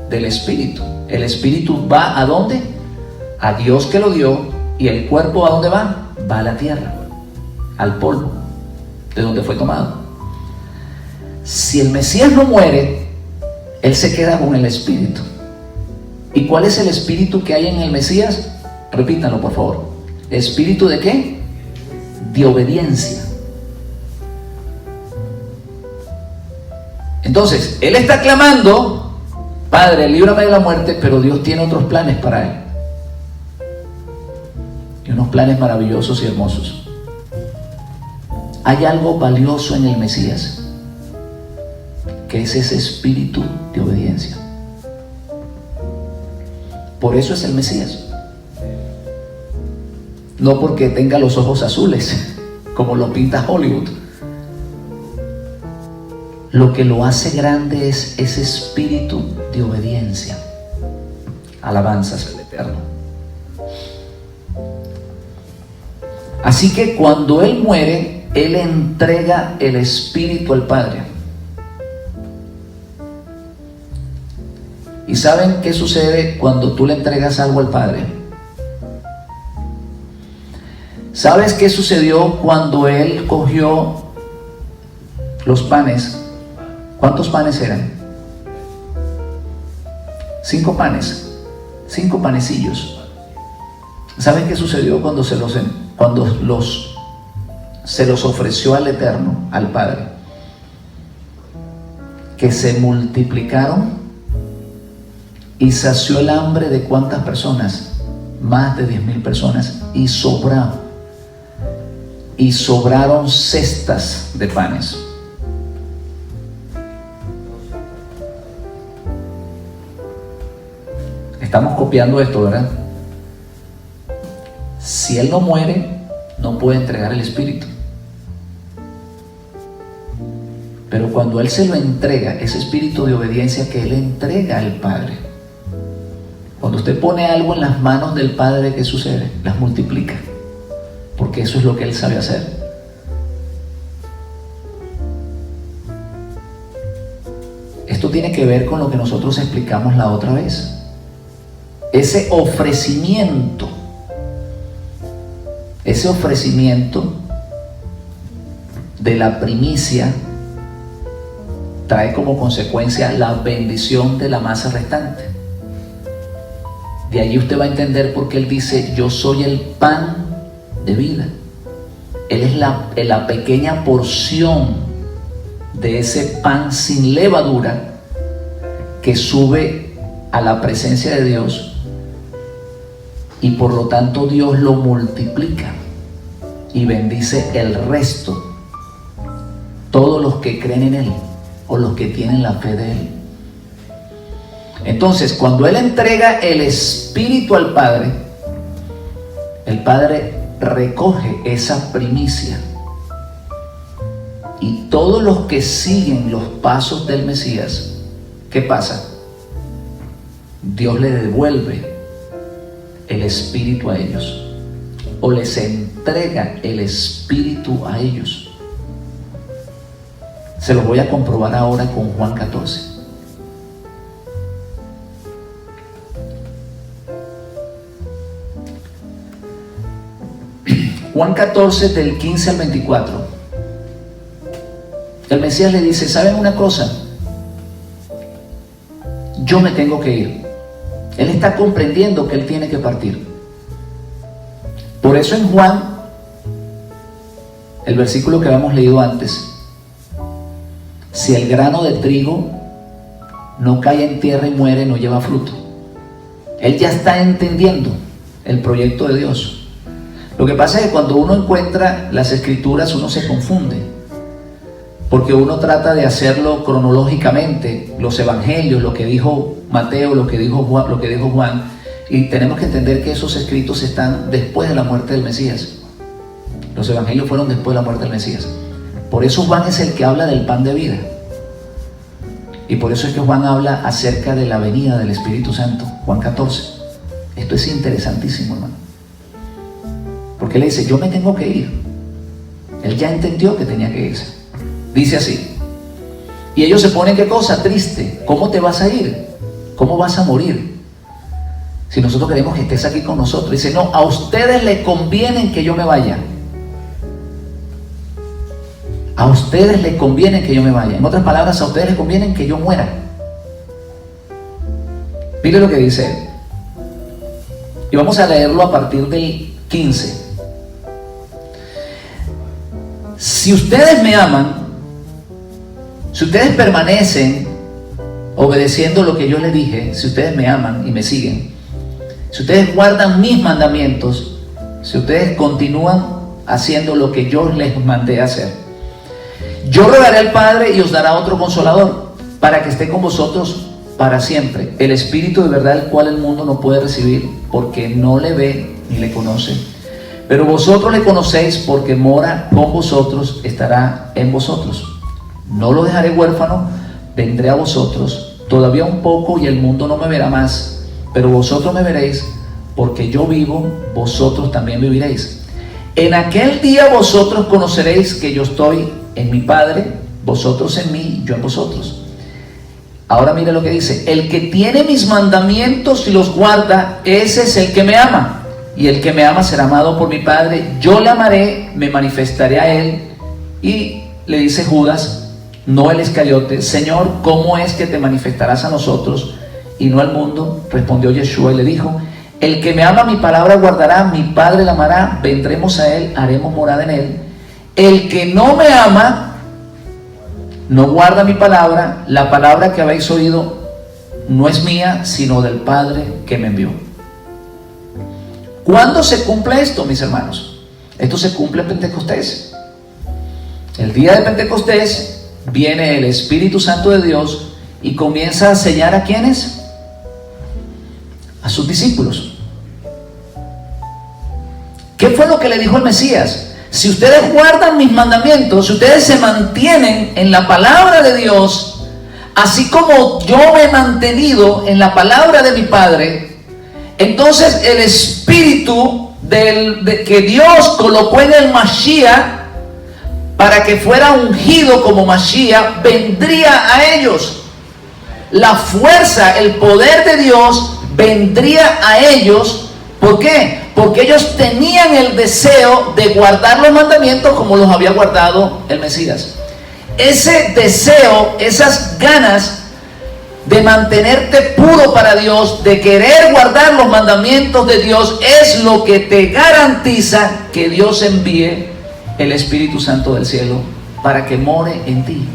del espíritu. El espíritu va ¿a dónde? A Dios que lo dio. ¿Y el cuerpo a dónde va? Va a la tierra, al polvo, de donde fue tomado. Si el Mesías no muere, Él se queda con el espíritu. ¿Y cuál es el espíritu que hay en el Mesías? Repítanlo, por favor. ¿Espíritu de qué? De obediencia. Entonces, Él está clamando, Padre, líbrame de la muerte, pero Dios tiene otros planes para Él. Y unos planes maravillosos y hermosos. Hay algo valioso en el Mesías, que es ese espíritu de obediencia. Por eso es el Mesías. No porque tenga los ojos azules, como lo pinta Hollywood. Lo que lo hace grande es ese espíritu de obediencia. Alabanzas al Eterno. Así que cuando Él muere, Él entrega el espíritu al Padre. ¿Y saben qué sucede cuando tú le entregas algo al Padre? ¿Sabes qué sucedió cuando Él cogió los panes? ¿Cuántos panes eran? 5 panes, 5 panecillos. ¿Saben qué sucedió cuando se los ofreció al Eterno, al Padre? Que se multiplicaron y sació el hambre de ¿cuántas personas? Más de 10,000 personas. Y sobraron cestas de panes. Estamos copiando esto, ¿verdad? Si Él no muere, no puede entregar el espíritu. Pero cuando Él se lo entrega, ese espíritu de obediencia que Él entrega al Padre, cuando usted pone algo en las manos del Padre, ¿qué sucede? Las multiplica, porque eso es lo que Él sabe hacer. Esto tiene que ver con lo que nosotros explicamos la otra vez. Ese ofrecimiento de la primicia trae como consecuencia la bendición de la masa restante. De allí usted va a entender por qué Él dice: yo soy el pan de vida. Él es la pequeña porción de ese pan sin levadura que sube a la presencia de Dios y por lo tanto Dios lo multiplica y bendice el resto, todos los que creen en Él o los que tienen la fe de Él. Entonces, cuando Él entrega el Espíritu al Padre, el Padre recoge esa primicia y todos los que siguen los pasos del Mesías, ¿qué pasa? Dios le devuelve el Espíritu a ellos o les entrega el Espíritu a ellos. Se lo voy a comprobar ahora con Juan 14. Juan 14 del 15 al 24. El Mesías le dice: ¿saben una cosa? Yo me tengo que ir. Él está comprendiendo que Él tiene que partir. Por eso en Juan, el versículo que habíamos leído antes, si el grano de trigo no cae en tierra y muere, no lleva fruto. Él ya está entendiendo el proyecto de Dios. Lo que pasa es que cuando uno encuentra las escrituras, uno se confunde, porque uno trata de hacerlo cronológicamente, los evangelios, lo que dijo Mateo, lo que dijo Juan, y tenemos que entender que esos escritos están después de la muerte del Mesías. Los evangelios fueron después de la muerte del Mesías. Por eso Juan es el que habla del pan de vida, y por eso es que Juan habla acerca de la venida del Espíritu Santo. Juan 14. Esto es interesantísimo, hermano, porque él dice: yo me tengo que ir. Él ya entendió que tenía que irse. Dice así, y ellos se ponen, ¿qué cosa? Triste. ¿Cómo te vas a ir? ¿Cómo vas a morir? Si nosotros queremos que estés aquí con nosotros. Dice: no, a ustedes les conviene que yo me vaya. A ustedes les conviene que yo me vaya. En otras palabras, a ustedes les conviene que yo muera. Mire lo que dice él. Y vamos a leerlo a partir del 15. Si ustedes me aman, si ustedes permanecen obedeciendo lo que yo les dije, si ustedes me aman y me siguen, si ustedes guardan mis mandamientos, si ustedes continúan haciendo lo que yo les mandé hacer, yo rogaré al Padre y os dará otro consolador para que esté con vosotros para siempre, el Espíritu de verdad, el cual el mundo no puede recibir porque no le ve ni le conoce, pero vosotros le conocéis porque mora con vosotros, estará en vosotros. No lo dejaré huérfano, vendré a vosotros todavía un poco y el mundo no me verá más, pero vosotros me veréis, porque yo vivo, vosotros también viviréis. En aquel día vosotros conoceréis que yo estoy en mi Padre, vosotros en mí, yo en vosotros. Ahora mire lo que dice: el que tiene mis mandamientos y los guarda, ese es el que me ama. Y el que me ama será amado por mi Padre. Yo le amaré, me manifestaré a él. Y le dice Judas, no el Iscariote: Señor, ¿cómo es que te manifestarás a nosotros y no al mundo? Respondió Yeshua y le dijo: el que me ama, mi palabra guardará, mi Padre le amará, vendremos a él, haremos morada en él. El que no me ama, no guarda mi palabra, la palabra que habéis oído no es mía, sino del Padre que me envió. ¿Cuándo se cumple esto, mis hermanos? Esto se cumple en Pentecostés. El día de Pentecostés viene el Espíritu Santo de Dios y comienza a sellar ¿a quiénes? A sus discípulos. ¿Qué fue lo que le dijo el Mesías? Si ustedes guardan mis mandamientos, si ustedes se mantienen en la palabra de Dios, así como yo me he mantenido en la palabra de mi Padre, entonces el Espíritu que Dios colocó en el Mashiach para que fuera ungido como Mashiach, vendría a ellos. La fuerza, el poder de Dios vendría a ellos. ¿Por qué? Porque ellos tenían el deseo de guardar los mandamientos como los había guardado el Mesías. Ese deseo, esas ganas de mantenerte puro para Dios, de querer guardar los mandamientos de Dios, es lo que te garantiza que Dios envíe el Espíritu Santo del cielo para que more en ti.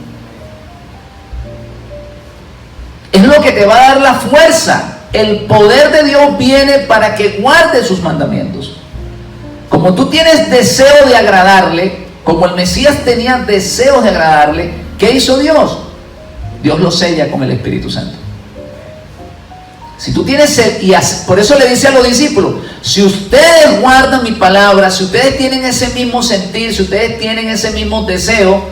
Es lo que que te va a dar la fuerza. El poder de Dios viene para que guardes sus mandamientos. Como tú tienes deseo de agradarle, como el Mesías tenía deseos de agradarle, ¿qué hizo Dios? Dios lo sella con el Espíritu Santo. Si tú tienes sed, y por eso le dice a los discípulos, si ustedes guardan mi palabra, si ustedes tienen ese mismo sentir, si ustedes tienen ese mismo deseo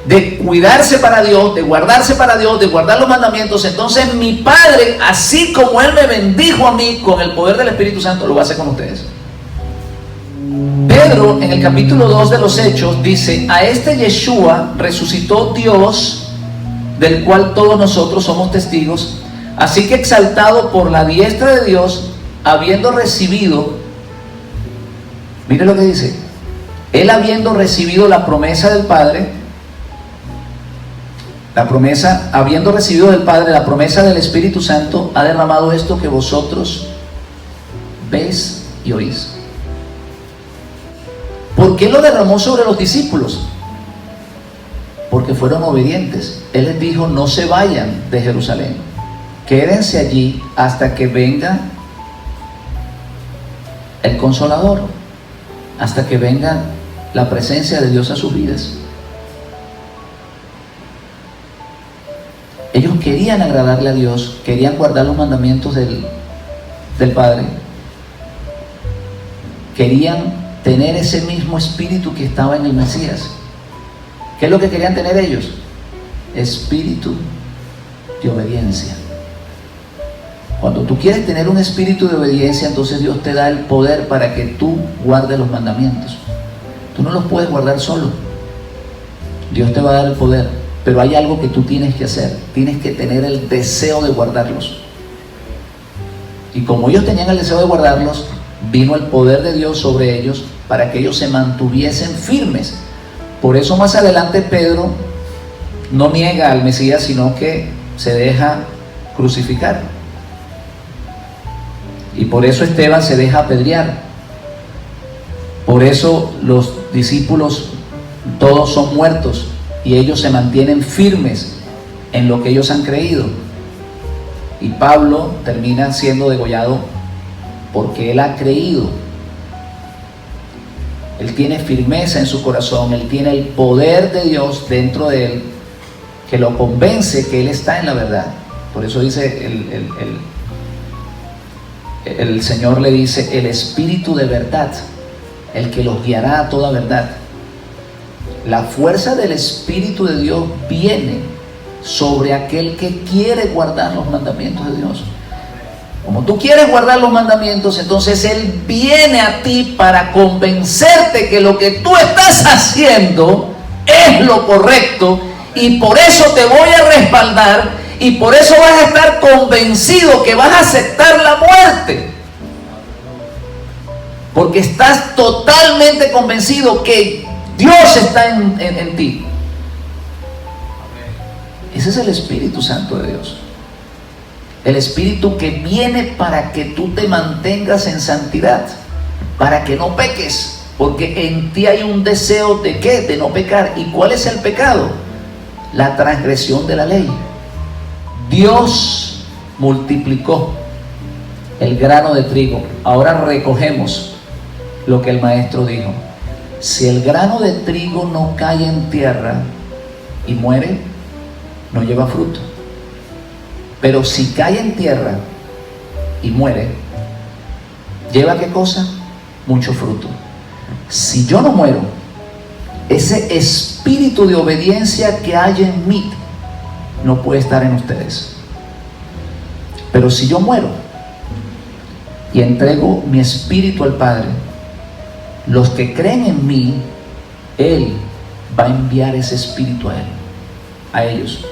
de cuidarse para Dios, de guardarse para Dios, de guardar los mandamientos, entonces mi Padre, así como Él me bendijo a mí con el poder del Espíritu Santo, lo va a hacer con ustedes. Pedro, en el capítulo 2 de los Hechos, dice, a este Yeshua resucitó Dios, del cual todos nosotros somos testigos. Así que exaltado por la diestra de Dios, habiendo recibido, mire lo que dice, Él habiendo recibido la promesa del Padre, habiendo recibido del Padre la promesa del Espíritu Santo, ha derramado esto que vosotros ves y oís. ¿Por qué lo derramó sobre los discípulos? Porque fueron obedientes. Él les dijo, no se vayan de Jerusalén, quédense allí hasta que venga el Consolador, hasta que venga la presencia de Dios a sus vidas. Ellos querían agradarle a Dios, querían guardar los mandamientos del Padre, querían tener ese mismo espíritu que estaba en el Mesías. ¿Qué es lo que querían tener ellos? Espíritu de obediencia. Cuando tú quieres tener un espíritu de obediencia, entonces Dios te da el poder para que tú guardes los mandamientos. Tú no los puedes guardar solo. Dios te va a dar el poder, pero hay algo que tú tienes que hacer. Tienes que tener el deseo de guardarlos. Y como ellos tenían el deseo de guardarlos, vino el poder de Dios sobre ellos para que ellos se mantuviesen firmes. Por eso más adelante Pedro no niega al Mesías, sino que se deja crucificar. Y por eso Esteban se deja apedrear. Por eso los discípulos todos son muertos y ellos se mantienen firmes en lo que ellos han creído. Y Pablo termina siendo degollado porque él ha creído. Él tiene firmeza en su corazón, él tiene el poder de Dios dentro de él que lo convence que él está en la verdad. Por eso dice el Señor le dice, el Espíritu de verdad, el que los guiará a toda verdad. La fuerza del Espíritu de Dios viene sobre aquel que quiere guardar los mandamientos de Dios. Como tú quieres guardar los mandamientos, entonces Él viene a ti para convencerte que lo que tú estás haciendo es lo correcto, y por eso te voy a respaldar, y por eso vas a estar convencido que vas a aceptar la muerte, porque estás totalmente convencido que Dios está en ti. Ese es el Espíritu Santo de Dios. El Espíritu que viene para que tú te mantengas en santidad, para que no peques, porque en ti hay un deseo de ¿qué? De no pecar. ¿Y cuál es el pecado? La transgresión de la ley. Dios multiplicó el grano de trigo. Ahora recogemos lo que el maestro dijo. Si el grano de trigo no cae en tierra y muere, no lleva fruto. Pero si cae en tierra y muere, ¿lleva qué cosa? Mucho fruto. Si yo no muero, ese espíritu de obediencia que hay en mí no puede estar en ustedes. Pero si yo muero y entrego mi espíritu al Padre, los que creen en mí, Él va a enviar ese espíritu a ellos.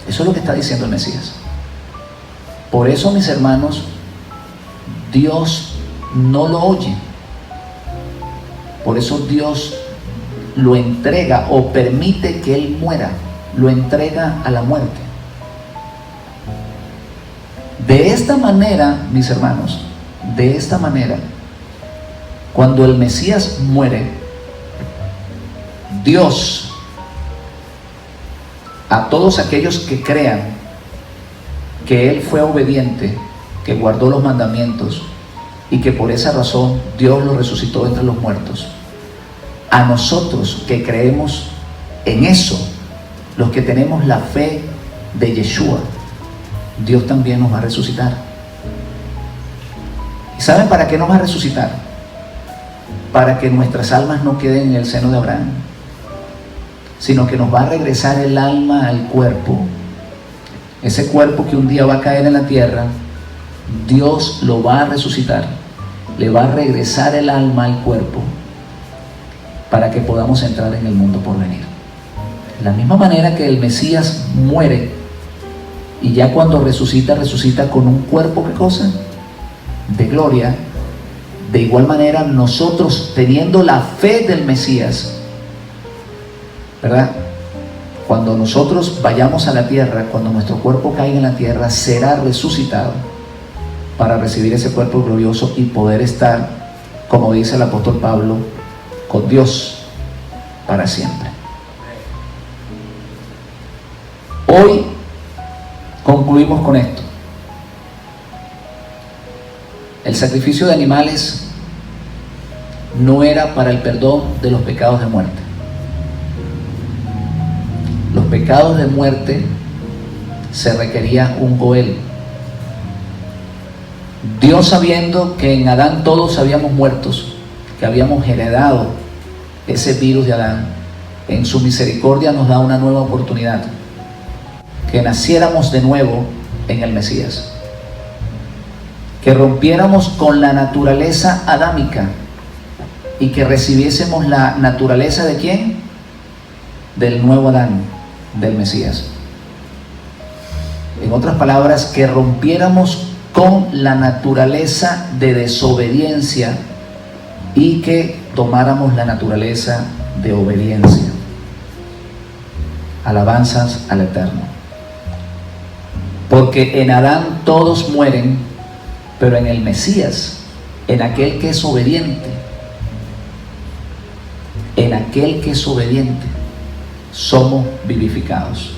Eso es lo que está diciendo el Mesías. Por eso, mis hermanos, Dios no lo oye. Por eso Dios lo entrega o permite que Él muera, lo entrega a la muerte. De esta manera, mis hermanos, de esta manera, cuando el Mesías muere, Dios a todos aquellos que crean que Él fue obediente, que guardó los mandamientos y que por esa razón Dios lo resucitó entre los muertos. A nosotros que creemos en eso, los que tenemos la fe de Yeshua, Dios también nos va a resucitar. ¿Y saben para qué nos va a resucitar? Para que nuestras almas no queden en el seno de Abraham, sino que nos va a regresar el alma al cuerpo. Ese cuerpo que un día va a caer en la tierra, Dios lo va a resucitar, le va a regresar el alma al cuerpo para que podamos entrar en el mundo por venir. De la misma manera que el Mesías muere y ya cuando resucita, resucita con un cuerpo, ¿qué cosa? De gloria. De igual manera nosotros, teniendo la fe del Mesías, ¿verdad? Cuando nosotros vayamos a la tierra, cuando nuestro cuerpo caiga en la tierra, será resucitado para recibir ese cuerpo glorioso y poder estar, como dice el apóstol Pablo, con Dios para siempre. Hoy concluimos con esto. El sacrificio de animales no era para el perdón de los pecados de muerte. Los pecados de muerte se requería un goel. Dios, sabiendo que en Adán todos habíamos muertos, que habíamos heredado ese virus de Adán, en su misericordia nos da una nueva oportunidad, que naciéramos de nuevo en el Mesías, que rompiéramos con la naturaleza adámica y que recibiésemos la naturaleza ¿de quién? Del nuevo Adán, del Mesías. En otras palabras, que rompiéramos con la naturaleza de desobediencia y que tomáramos la naturaleza de obediencia. Alabanzas al Eterno. Porque en Adán todos mueren, pero en el Mesías, en aquel que es obediente, somos vivificados.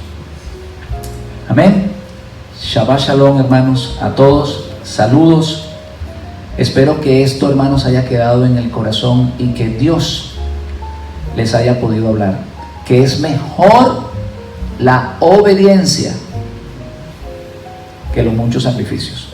Amén. Shabbat Shalom, hermanos, a todos. Saludos. Espero que esto, hermanos, haya quedado en el corazón y que Dios les haya podido hablar. Que es mejor la obediencia que los muchos sacrificios.